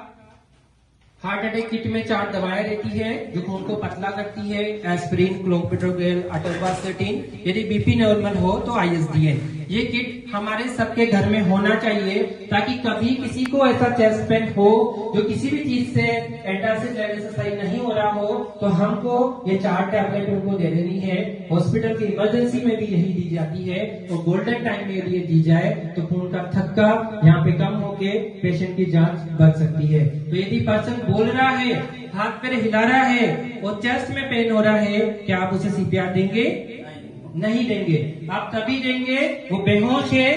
हार्ट अटैक किट में 4 दवाएं रहती है जो खून को पतला करती है, एस्पिरिन, क्लोपिडोग्रेल, अटोबास्टेटिन। यदि बीपी नॉर्मल हो तो आईएसडीएन। ये किट हमारे सबके घर में होना चाहिए, ताकि कभी किसी को ऐसा चेस्ट पेन हो जो किसी भी चीज से एंटासिड लेवल से सही नहीं हो रहा हो, तो हमको ये 4 टैबलेट उनको दे देनी है। हॉस्पिटल की इमरजेंसी में भी यही दी जाती है, और गोल्डन टाइम में यदि ये दी जाए तो खून का थक्का यहाँ पे कम होके पेशेंट की जान बच सकती है। तो यदि पर्सन बोल रहा है, हाथ पैर हिला रहा है और चेस्ट में पेन हो रहा है, क्या आप उसे सीपीआर देंगे? नहीं देंगे। आप तभी देंगे वो बेहोश है,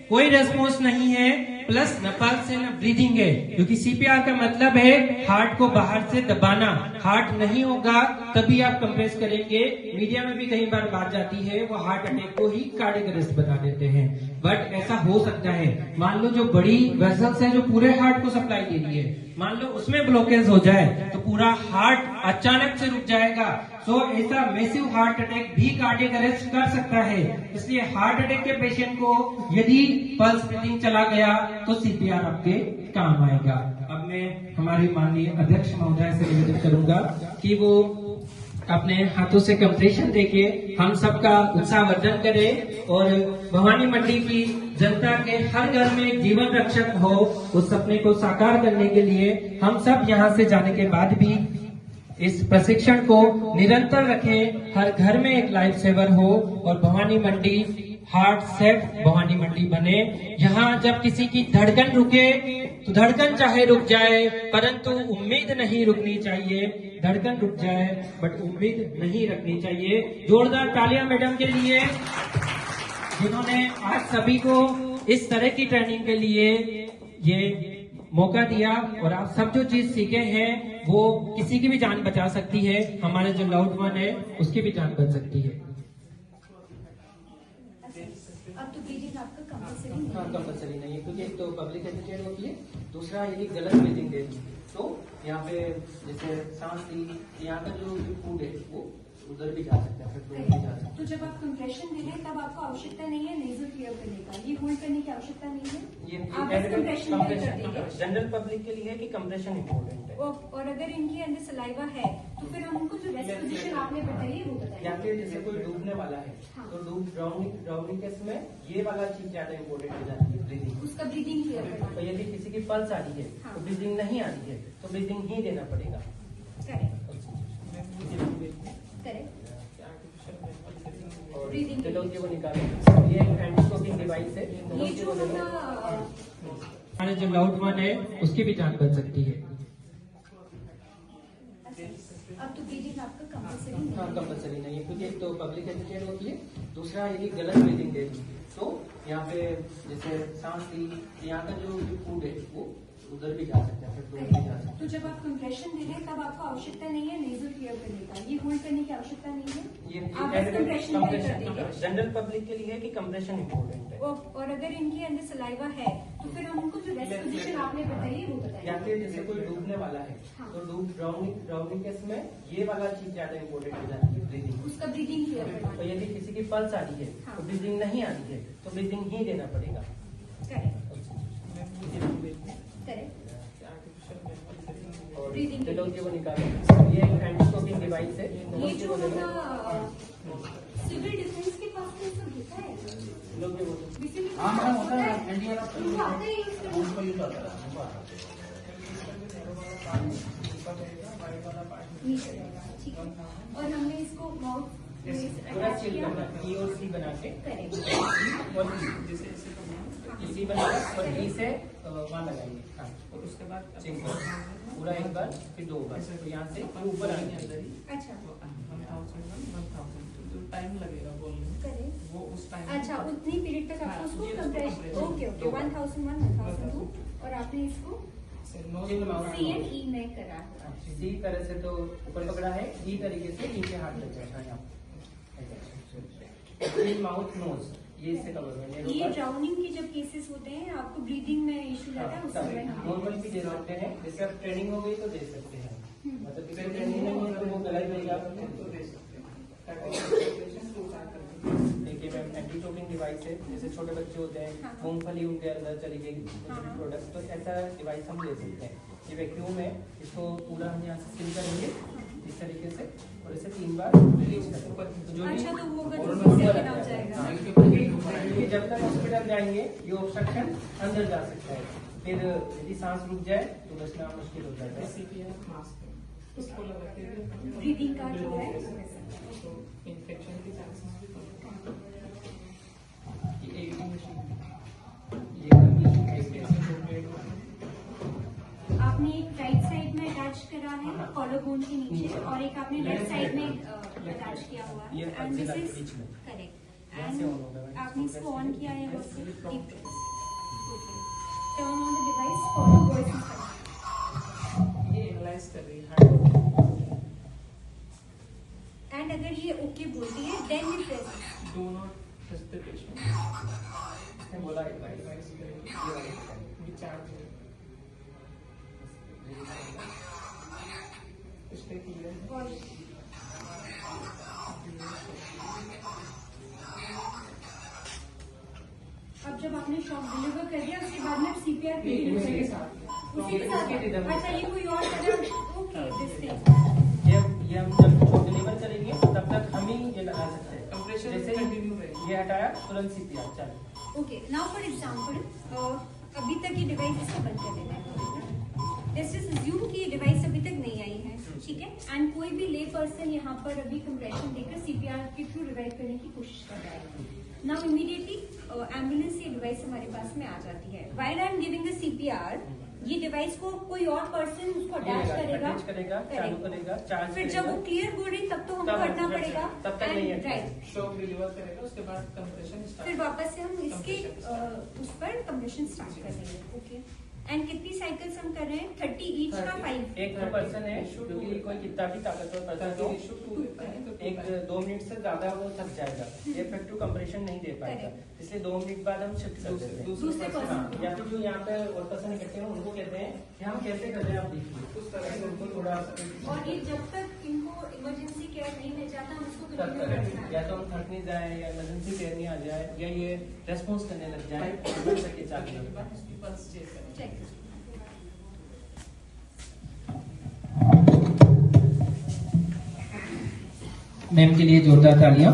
कोई रेस्पॉन्स नहीं है, प्लस न पल्स है न ब्रीदिंग है, क्योंकि सीपीआर का मतलब है हार्ट को बाहर से दबाना। हार्ट नहीं होगा तभी आप कंप्रेस करेंगे। मीडिया में भी कई बार बात जाती है, वो हार्ट अटैक को ही कार्डियक अरेस्ट बता देते हैं, बट ऐसा हो सकता है। मान लो जो बड़ी वेसल्स है जो पूरे हार्ट को सप्लाई दे रही है, मान लो उसमें ब्लॉकेज हो जाए तो पूरा हार्ट अचानक से रुक जाएगा। सो ऐसा मैसिव हार्ट अटैक भी कार्डियक अरेस्ट कर सकता है। इसलिए हार्ट अटैक के पेशेंट को यदि पल्स ब्रीथिंग चला गया तो सीपीआर आपके काम आएगा। अब मैं हमारी माननीय अध्यक्ष महोदय से निवेदन करूंगा कि वो अपने हाथों से कंप्रेशन देके हम सबका उत्साहवर्धन करें और भवानी मंडी की जनता के हर घर में एक जीवन रक्षक हो, उस सपने को साकार करने के लिए हम सब यहाँ से जाने के बाद भी इस प्रशिक्षण को निरंतर रखें। हर घर में एक लाइफ सेवर हो और भवानी मंडी हार्ट सेफ भवानी मंडी बने। यहाँ जब किसी की धड़कन रुके तो धड़कन चाहे रुक जाए, परंतु उम्मीद नहीं रुकनी चाहिए। धड़कन रुक जाए बट उम्मीद नहीं रखनी चाहिए। जोरदार तालियां मैडम के लिए, जिन्होंने आज सभी को इस तरह की ट्रेनिंग के लिए ये मौका दिया। और आप सब जो चीज सीखे हैं वो किसी की भी जान बचा सकती है, हमारे जो लव्ड वन है उसकी भी जान बच सकती है। अब तो ब्रीदिंग आपका कंपल्सरी हाँ, कंपल्सरी नहीं है, क्योंकि एक तो पब्लिक एजुकेट होती है, दूसरा यदि गलत ब्रीदिंग दे तो यहाँ पे जैसे सांस ली, यहाँ का जो फूड है वो उधर भी जा सकता है, फिर भी जा सकता है। तो जब आप कंप्रेशन दे रहे हैं तब आपको आवश्यकता नहीं है नेजल क्लियर करने का, ये होल्ड करने की आवश्यकता नहीं है, आप बस कंप्रेशन कर देंगे। जनरल पब्लिक के लिए है कि कंप्रेशन इम्पोर्टेंट है। और अगर इनके अंदर सलाइवा है तो फिर हम उनको जो रेस्ट पोजीशन आपने बताई है वो बताइए। या फिर जैसे कोई डूबने वाला है तो ड्राउनिंग केस में ये वाला चीज ज्यादा इम्पोर्टेंट हो जाती है, ब्रीदिंग। उसका ब्रीदिंग क्लियर करना। तो यदि किसी की पल्स आ रही है तो ब्रीदिंग नहीं आ रही है तो ब्रीदिंग ही देना पड़ेगा। करेक्ट। और Breathing चलो ये वो निकालें। ये एंटी शॉकिंग डिवाइस है। ये जो अपना हमारे जो लाउड वन है उसकी भी जान बच सकती है। अब तो ब्रीदिंग आपका कंपल्सरी नहीं हाँ है। कंपल्सरी नहीं है, क्योंकि एक तो पब्लिक एजुकेट होती है, दूसरा यदि गलत ब्रीदिंग दे दी तो यहाँ पे जैसे सांस ली, यहाँ का जो फूड है वो उधर भी जा सकता है, फिर दूर भी जा सकता है। तो जब आप कंप्रेशन दे रहे हैं तब आपको आवश्यकता नहीं है नेजल क्लियर करने का, ये होल्ड करने की आवश्यकता नहीं है। ये आप बस कंप्रेशन कर देंगे। जनरल पब्लिक के लिए है कि कंप्रेशन इम्पोर्टेंट है। और अगर इनके अंदर सलाइवा है तो फिर हम उनको जो रेस्ट पोजीशन आपने बताई वो बताइए। या फिर जैसे कोई डूबने वाला है हाँ। तो ड्राउनिंग केस में ये वाला चीज ज्यादा इम्पोर्टेंट हो जाती है, ब्रीदिंग। उसका ब्रीदिंग क्लियर और करवाना। यदि किसी की पल्स आ रही है हाँ। तो ब्रीदिंग नहीं आ रही है तो ब्रीदिंग ही देना पड़ेगा। Correct correct. Breathing चलो ये वो निकालें। ये एंटी शॉकिंग डिवाइस है। ये जो अपना सिविल डिफेंस के पास में सब होता है। लोग ये वो हाँ मैडम होता है इंडिया उनको आता है यूज करना। उसको यूज होता है नीचे रहेगा, ठीक है। और हमने इसको माउथ पूरा सील करना है, ई और सी बना के करेक्ट। और इसी बना और ई से वहाँ लगाएंगे। हाँ, और उसके बाद चेक पूरा एक बार फिर दो बार, तो यहाँ से ऊपर आने अंदर ही। अच्छा 1000 जो टाइम लगेगा बोलने में करेक्ट। वो उस टाइम अच्छा उतनी पीरियड तक आपको उसको ये कंप्रेस उसको ओके ओके दो बार। 1001 1002 और आपने इसको सी एंड ई में करा है। इसी तरह से तो ऊपर पकड़ा है, ई तरीके से नीचे हाथ लग जाएगा यहाँ। माउथ नोज ये इससे कवर होने ये ड्राउनिंग के जब केसेस होते हैं आपको ब्रीदिंग में इशू रहता है उस समय नॉर्मल भी दे सकते हैं, जैसे अब ट्रेनिंग हो गई तो दे सकते हैं। मतलब किसी को ट्रेनिंग नहीं है तो वो गलत देगा तो दे सकते हैं। देखिए मैम एंटी चोकिंग डिवाइस है, जैसे छोटे बच्चे होते हैं मूंगफली उनके अंदर चली गई कुछ भी प्रोडक्ट, तो ऐसा डिवाइस हम ले सकते हैं। ये वैक्यूम है, इसको पूरा हम यहाँ से सील करेंगे इस तरीके से और इसे 3 बार रिलीज करेंगे। तो जो अच्छा तो वो और गलती से ऊपर गिना हो जाएगा। क्योंकि जब तक हॉस्पिटल जाएंगे ये ऑब्स्ट्रक्शन अंदर जा सकता है, फिर यदि सांस रुक जाए तो बचना मुश्किल हो जाता है। CPR मास्क उसको लगा के ब्रीदिंग का जो है तो इन्फेक्शन के चांसेस भी कम ये AED मशीन आपने एक राइट साइड में अटैच करा है कॉलर बोन के नीचे और एक आपने लेफ्ट साइड में अटैच किया हुआ है ये एंड दिस axilla के इज बीच में। करेक्ट यहाँ से on होगा, एंड आपने इसको ऑन किया है बस Yes, turn on the device follow voice ये एनालाइज कर रही है एंड अगर ये ओके बोलती है then you press do not touch the patient इसने बोला है डिवाइस ये वाला है। विचार इसलिए क्लियर और अब जब आपने शॉक डिलीवर कर दिया उसके बाद में सीपीआर ये उसी इसी के के साथ साथ। उसी के साथ इसके rhythm के अच्छा ये साथ। कोई और तरह ओके दिस थिंग ये हम जब डिलीवर करेंगे तब तक हम ही ये लगा सकते हैं। Compression जैसे continue रहेगी। ये हटाया तुरंत सीपीआर चल। ओके नाउ फॉर एग्जांपल अभी तक ये डिवाइस इसको बंद कर देना है। लेट्स जस्ट अज्यूम कि ये डिवाइस अभी तक नहीं आई है, ठीक है, एंड कोई भी ले पर्सन यहाँ पर अभी कंप्रेशन देकर सीपीआर के थ्रू रिवाइव करने की कोशिश कर रहा है। नाउ इमीडिएटली एम्बुलेंस ये डिवाइस हमारे पास में आ जाती है। While I am giving the CPR ये डिवाइस को कोई और पर्सन उसको अटैच करेगा, अटैच करेगा, चालू करेगा, चार्ज फिर जब वो क्लियर बोल रही तब तो हमको तब हटना पड़ेगा तब तक नहीं एंड हटना। राइट शॉक डिलीवर करेगा उसके बाद कंप्रेशन फिर स्टार्ट वापस से हम इसके उस पर कंप्रेशन स्टार्ट कर देंगे। ओके एंड कितनी साइकिल्स हम कर रहे हैं 30 ईच का 5 एक तो पर्सन है क्योंकि कोई कितना भी ताकतवर पर्सन हो इशू टू देता है तो एक 2 मिनट से ज्यादा वो थक जाएगा, ये इफेक्टिव कंप्रेशन नहीं दे पाएगा, इसलिए 2 मिनट बाद हम शिफ्ट कर देते हैं। दूसरे हाँ, पर्सन या फिर जो यहाँ पे और पर्सन इकट्ठे हैं उनको कहते हैं कि हम कैसे कर रहे हैं आप देखिए, उस तरह से उनको थोड़ा और ये जब तक इनको इमरजेंसी केयर नहीं मिल जाता हम इसको तब कंटिन्यू करें, रखना या है। तो हम थकने जाए या इमरजेंसी केयर नहीं आ जाए या ये रेस्पॉन्स करने लग जाए तब तक ये चालू के रखना बाद है। उसकी पल्स चेक करें चेक मैम के लिए जोरदार तालियां।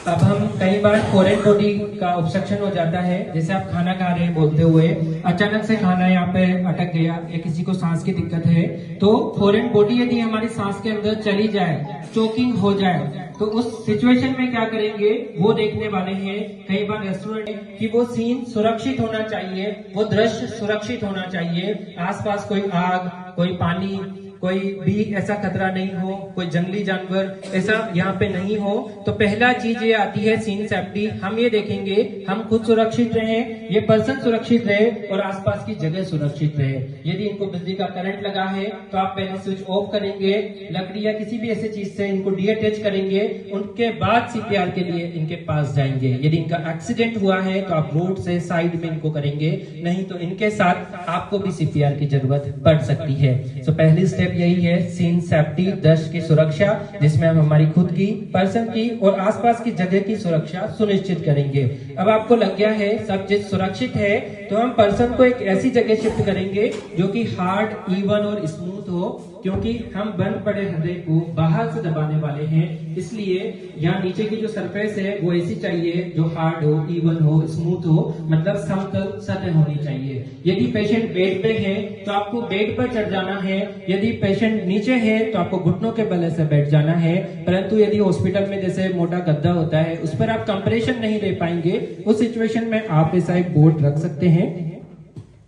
अब हम कई बार फॉरेन बॉडी का ऑब्स्ट्रक्शन हो जाता है, जैसे आप खाना खा रहे हैं बोलते हुए अचानक से खाना यहाँ पे अटक गया या किसी को सांस की दिक्कत है, तो फॉरेन बॉडी यदि हमारी सांस के अंदर चली जाए, चोकिंग हो जाए, तो उस सिचुएशन में क्या करेंगे वो देखने वाले हैं। कई बार रेस्टोरेंट कि वो सीन सुरक्षित होना चाहिए, वो दृश्य सुरक्षित होना चाहिए, आसपास कोई आग, कोई पानी, कोई भी ऐसा खतरा नहीं हो, कोई जंगली जानवर ऐसा यहाँ पे नहीं हो। तो पहला चीज ये आती है सीन सेफ्टी। हम ये देखेंगे हम खुद सुरक्षित रहे, ये पर्सन सुरक्षित रहे और आसपास की जगह सुरक्षित रहे। यदि इनको बिजली का करंट लगा है तो आप पहले स्विच ऑफ करेंगे, लकड़ी या किसी भी ऐसी चीज से इनको डीअटैच करेंगे, उनके बाद सीपीआर के लिए इनके पास जाएंगे। यदि इनका एक्सीडेंट हुआ है तो आप रोड से साइड में इनको करेंगे, नहीं तो इनके साथ आपको भी सीपीआर की जरूरत पड़ सकती है। तो पहली स्टेप यही है सीन सेफ्टी, दृश्य की सुरक्षा, जिसमें हम हमारी खुद की, पर्सन की और आसपास की जगह की सुरक्षा सुनिश्चित करेंगे। अब आपको लग गया है सब चीज सुरक्षित है, तो हम पर्सन को एक ऐसी जगह शिफ्ट करेंगे जो कि हार्ड, इवन और स्मूथ हो, क्योंकि हम बंद पड़े हृदय को बाहर से दबाने वाले हैं। इसलिए यहाँ नीचे की जो सरफेस है वो ऐसी चाहिए जो हार्ड हो, इवन हो, स्मूथ हो, मतलब समतल सतह होनी चाहिए। यदि पेशेंट बेड पे है तो आपको बेड पर चढ़ जाना है, यदि पेशेंट नीचे है तो आपको घुटनों के बल से बैठ जाना है। परंतु यदि हॉस्पिटल में जैसे मोटा गद्दा होता है उस पर आप कंप्रेशन नहीं दे पाएंगे, उस सिचुएशन में आप ऐसा एक बोर्ड रख सकते हैं,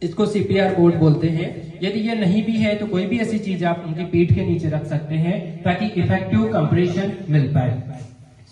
इसको सीपीआर बोर्ड बोलते हैं। यदि ये नहीं भी है तो कोई भी ऐसी चीज आप उनकी पीठ के नीचे रख सकते हैं ताकि इफेक्टिव कंप्रेशन मिल पाए।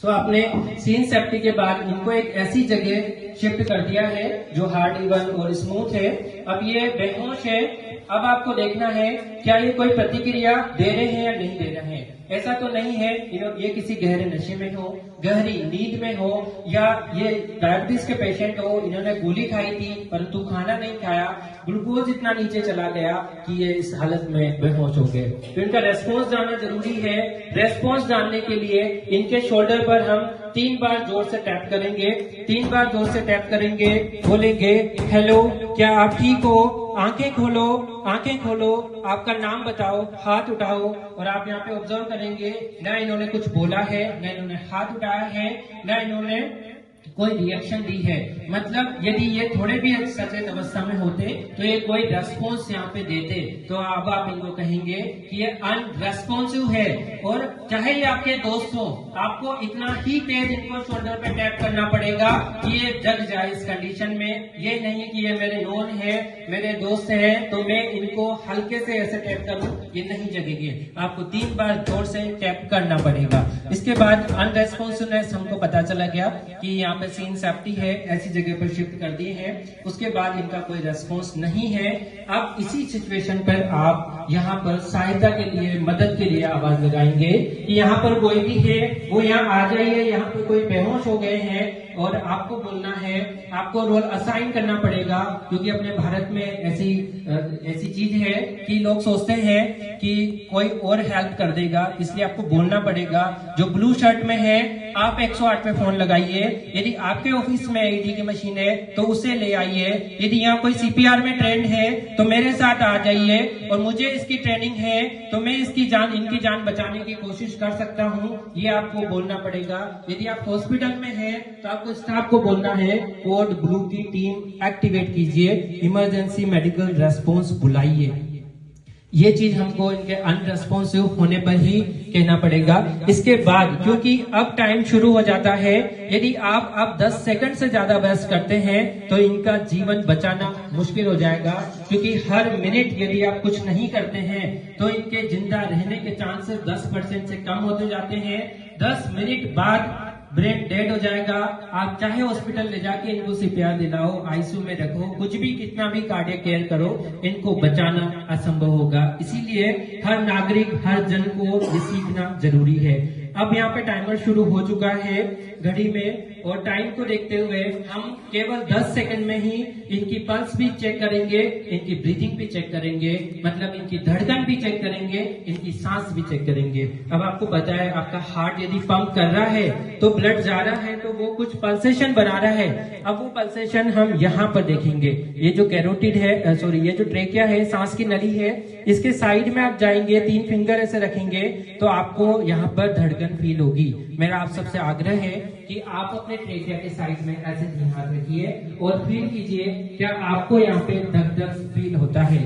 सो आपने सीन सेफ्टी के बाद इनको एक ऐसी जगह शिफ्ट कर दिया है जो हार्ड, इवन और स्मूथ है। अब ये बेहोश है, अब आपको देखना है क्या ये कोई प्रतिक्रिया दे रहे हैं या नहीं दे रहे हैं। ऐसा तो नहीं है ये किसी गहरे नशे में हो, गहरी नींद में हो, या ये डायबिटीज के पेशेंट हो, इन्होंने गोली खाई थी परंतु खाना नहीं खाया, ग्लूकोज इतना नीचे चला गया कि ये इस हालत में बेहोश हो गए। तो इनका रेस्पॉन्स जानना जरूरी है। रेस्पॉन्स जानने के लिए इनके शोल्डर पर हम 3 बार जोर से टैप करेंगे, 3 बार जोर से टैप करेंगे, बोलेंगे हेलो, क्या आप ठीक हो, आंखें खोलो, आंखें खोलो, आपका नाम बताओ, हाथ उठाओ। और आप यहाँ पे ऑब्जर्व करेंगे ना इन्होंने कुछ बोला है, ना इन्होंने हाथ उठाया है, ना इन्होंने कोई रिएक्शन दी है। मतलब यदि ये थोड़े भी सचेत अवस्था में होते तो ये कोई रेस्पॉन्स यहाँ पे देते, तो अब आप इनको कहेंगे कि ये अनरेस्पॉन्सिव है। और चाहे ये आपके दोस्त हो, आपको इतना ही तेज इनको शोल्डर पे टैप करना पड़ेगा कि ये जग जाए इस कंडीशन में। ये नहीं कि ये मेरे नोन है, मेरे दोस्त है तो मैं इनको हल्के से ऐसे टैप करूं, ये नहीं जगेंगे। आपको 3 बार जोर से टैप करना पड़ेगा। इसके बाद अनरेस्पॉन्सिवनेस हमको पता चला गया कि यहाँ पे सीन सेफ्टी है, ऐसी जगह पर शिफ्ट कर दिए हैं। उसके बाद इनका कोई रेस्पॉन्स नहीं है। अब इसी सिचुएशन पर आप यहाँ पर सहायता के लिए, मदद के लिए आवाज लगाएंगे कि यहाँ पर कोई भी है वो यहाँ आ जाइए, यहाँ पर कोई बेहोश हो गए हैं। और आपको बोलना है, आपको रोल असाइन करना पड़ेगा, क्योंकि अपने भारत में ऐसी चीज है कि लोग सोचते हैं कि कोई और हेल्प कर देगा, इसलिए आपको बोलना पड़ेगा। जो ब्लू शर्ट में है आप 108 पे फोन लगाइए। यदि आपके ऑफिस में एडी की मशीन है तो उसे ले आइए। यदि यहाँ कोई सीपीआर में ट्रेंड है तो मेरे साथ आ जाइए, और मुझे इसकी ट्रेनिंग है तो मैं इनकी जान बचाने की कोशिश कर सकता हूँ, ये आपको बोलना पड़ेगा। यदि आप हॉस्पिटल में हैं तो आपको स्टाफ को बोलना है कोड ब्लू की टीम एक्टिवेट कीजिए, इमरजेंसी मेडिकल रेस्पॉन्स बुलाइए। ये चीज हमको इनके अनरेस्पॉन्सिव होने पर ही कहना पड़ेगा। इसके बाद क्योंकि अब टाइम शुरू हो जाता है, यदि आप अब 10 सेकंड से ज्यादा वेस्ट करते हैं तो इनका जीवन बचाना मुश्किल हो जाएगा, क्योंकि हर मिनट यदि आप कुछ नहीं करते हैं तो इनके जिंदा रहने के चांसेस 10% से कम होते जाते हैं। 10 मिनट बाद ब्रेन डेड हो जाएगा। आप चाहे हॉस्पिटल ले जाके इनको सीपीआर दिलाओ, आईसीयू में रखो, कुछ भी कितना भी कार्डियक केयर करो, इनको बचाना असंभव होगा। इसीलिए हर नागरिक, हर जन को ये सीखना जरूरी है। अब यहाँ पे टाइमर शुरू हो चुका है घड़ी में, और टाइम को देखते हुए हम केवल 10 सेकंड में ही इनकी पल्स भी चेक करेंगे, इनकी ब्रीथिंग भी चेक करेंगे, मतलब इनकी धड़कन भी चेक करेंगे, इनकी सांस भी चेक करेंगे। अब आपको पता है आपका हार्ट यदि पंप कर रहा है तो ब्लड जा रहा है, तो वो कुछ पल्सेशन बना रहा है। अब वो पल्सेशन हम यहाँ पर देखेंगे। ये जो कैरोटिड है, सॉरी ये जो ट्रेकिया है, सांस की नली है, इसके साइड में आप जाएंगे, 3 फिंगर ऐसे रखेंगे तो आपको यहाँ पर धड़कन फील होगी। मेरा आप सबसे आग्रह है कि आप अपने ट्रेकिया के साइड में ऐसे 3 हाथ रखिए और फील कीजिए क्या आपको यहाँ पे धक धक फील होता है।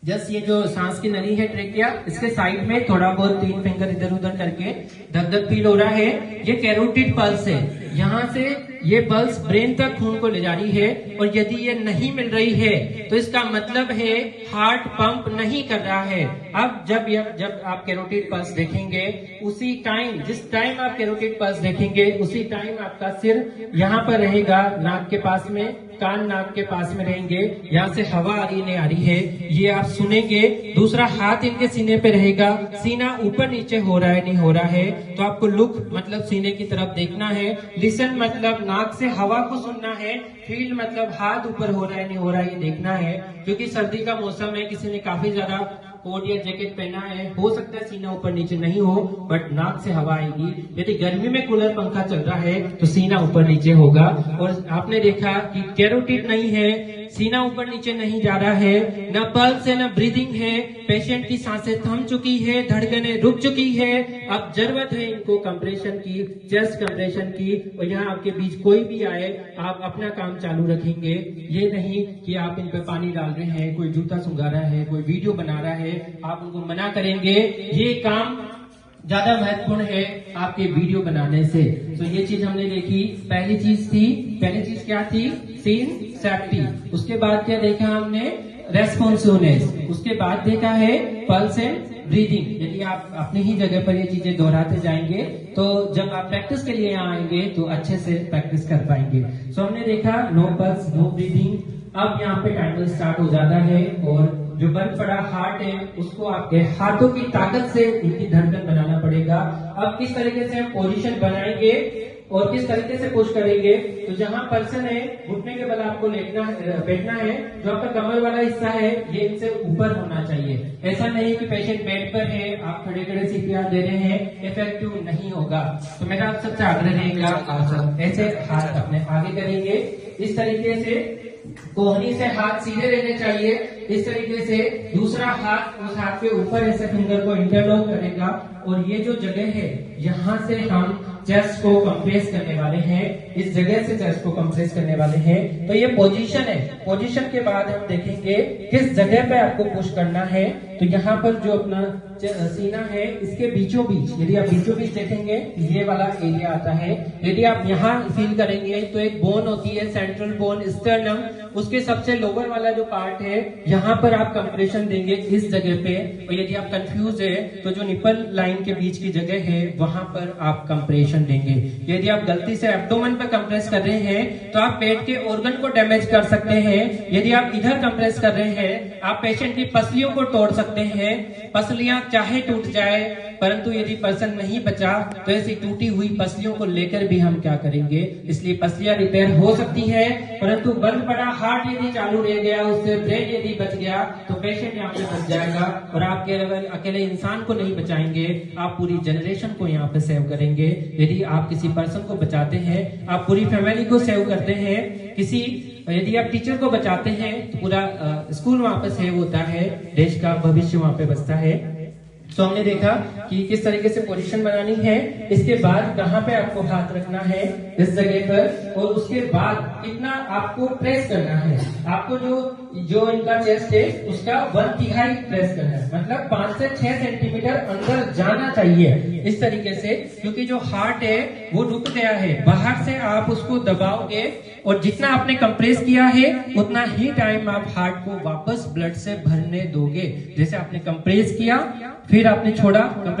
जस्ट ये जो सांस की नली है ट्रेकिया, इसके साइड में थोड़ा बहुत 3 फिंगर इधर उधर करके धक धक फील हो रहा है। ये कैरोटिड पल्स है, यहाँ से ये पल्स ब्रेन तक खून को ले जा रही है और यदि ये नहीं मिल रही है तो इसका मतलब है हार्ट पंप नहीं कर रहा है। अब जब आप कैरोटिड पल्स देखेंगे उसी टाइम, जिस टाइम आप कैरोटिड पल्स देखेंगे उसी टाइम आपका सिर यहाँ पर रहेगा, नाक के पास में, कान नाक के पास में रहेंगे, यहाँ से हवा आ रही नहीं आ रही है ये आप सुनेंगे। दूसरा हाथ इनके सीने पे रहेगा, सीना ऊपर नीचे हो रहा है नहीं हो रहा है, तो आपको लुक मतलब सीने की तरफ देखना है, लिसन मतलब नाक से हवा को सुनना है, फील मतलब हाथ ऊपर हो रहा है नहीं हो रहा है ये देखना है। क्योंकि सर्दी का मौसम है, किसी ने काफी ज्यादा कोट या जैकेट पहना है, हो सकता है सीना ऊपर नीचे नहीं हो बट नाक से हवा आएगी। यदि गर्मी में कूलर पंखा चल रहा है तो सीना ऊपर नीचे होगा। और आपने देखा कि कैरोटिड नहीं है, सीना ऊपर नीचे नहीं जा रहा है, न पल्स है न ब्रीदिंग है, पेशेंट की सांसें थम चुकी है, धड़कनें रुक चुकी है। अब जरूरत है इनको कंप्रेशन की, चेस्ट कंप्रेशन की। और यहाँ आपके बीच कोई भी आए आप अपना काम चालू रखेंगे, ये नहीं कि आप इन पे पानी डाल रहे हैं, कोई जूता सुंघा रहा है, कोई वीडियो बना रहा है, आप उनको मना करेंगे। ये काम ज्यादा महत्वपूर्ण है आपके वीडियो बनाने से। तो ये चीज हमने देखी, पहली चीज क्या थी, सीन सेफ्टी। उसके बाद क्या देखा हमने, रेस्पॉन्सिवनेस। उसके बाद देखा है पल्स एंड ब्रीदिंग। यदि आप अपनी ही जगह पर ये चीजें दोहराते जाएंगे तो जब आप प्रैक्टिस के लिए यहाँ आएंगे तो अच्छे से प्रैक्टिस कर पाएंगे। सो हमने देखा नो पल्स नो ब्रीदिंग। अब यहाँ पे टाइमर स्टार्ट हो जाता है और जो बंद पड़ा हार्ट है उसको आपके हाथों की ताकत से इनकी धड़कन बनाना पड़ेगा। अब किस तरीके से हम पोजीशन बनाएंगे और किस तरीके से पुश करेंगे, तो जहां पर्सन है घुटने के बल आपको बैठना है, जो आपका कमर वाला हिस्सा है ये इनसे ऊपर होना चाहिए। ऐसा नहीं कि पेशेंट बेड पर है आप खड़े खड़े CPR दे रहे हैं, इफेक्टिव नहीं होगा। तो मेरा आप सबसे आग्रह रहेगा ऐसे हाथ अपने आगे करेंगे, इस तरीके से कोहनी से हाथ सीधे रहने चाहिए, इस तरीके से दूसरा हाथ उस हाथ के ऊपर ऐसे फिंगर को इंटरलॉक करेगा और ये जो जगह है यहाँ से हम चेस्ट को कंप्रेस करने वाले हैं, इस जगह से चेस्ट को कंप्रेस करने वाले हैं। तो ये पोजीशन है, पोजीशन के बाद हम देखेंगे किस जगह पे आपको पुश करना है। तो यहाँ पर जो अपना सीना है इसके बीचों बीच, यदि आप बीचों बीच देखेंगे ये वाला एरिया आता है। यदि आप यहाँ फील करेंगे तो एक बोन होती है सेंट्रल बोन स्टर्नम, उसके सबसे लोअर वाला जो पार्ट है यहाँ पर आप कंप्रेशन देंगे इस जगह पे। और यदि आप कंफ्यूज है तो जो निपल लाइन के बीच की जगह है वहां पर आप कंप्रेशन देंगे। यदि आप गलती से एब्डोमेन पर कंप्रेस कर रहे हैं तो आप पेट के ऑर्गन को डैमेज कर सकते हैं। यदि आप इधर कंप्रेस कर रहे हैं आप पेशेंट की पसलियों को तोड़ सकते हैं। पसलियां चाहे टूट जाए परंतु यदि पर्सन नहीं बचा तो ऐसी टूटी हुई पसलियों को लेकर भी हम क्या करेंगे, इसलिए पसलियां रिपेयर हो सकती है परंतु बंद पड़ा हार्ट यदि चालू रह गया, उससे ब्रेन यदि बच गया तो पेशेंट यहाँ पे बच जाएगा। और आप केवल अकेले इंसान को नहीं बचाएंगे, आप पूरी जनरेशन को यहाँ पे सेव करेंगे। यदि आप किसी पर्सन को बचाते हैं आप पूरी फैमिली को सेव करते हैं। यदि आप टीचर को बचाते हैं तो पूरा स्कूल वहां पे सेव होता है, देश का भविष्य वहां पे बचता है। तो हमने देखा कि किस तरीके से पोजीशन बनानी है, इसके बाद कहाँ पे आपको हाथ रखना है इस जगह पर, और उसके बाद कितना आपको प्रेस करना है। आपको जो इनका चेस्ट है उसका 1/3 प्रेस करना है, मतलब 5 से 6 सेंटीमीटर अंदर जाना चाहिए इस तरीके से। क्योंकि जो हार्ट है वो रुक गया है, बाहर से आप उसको दबाओगे और जितना आपने कंप्रेस किया है उतना ही टाइम आप हार्ट को वापस ब्लड से भरने दोगे। जैसे आपने कंप्रेस किया फिर आपने छोड़ा,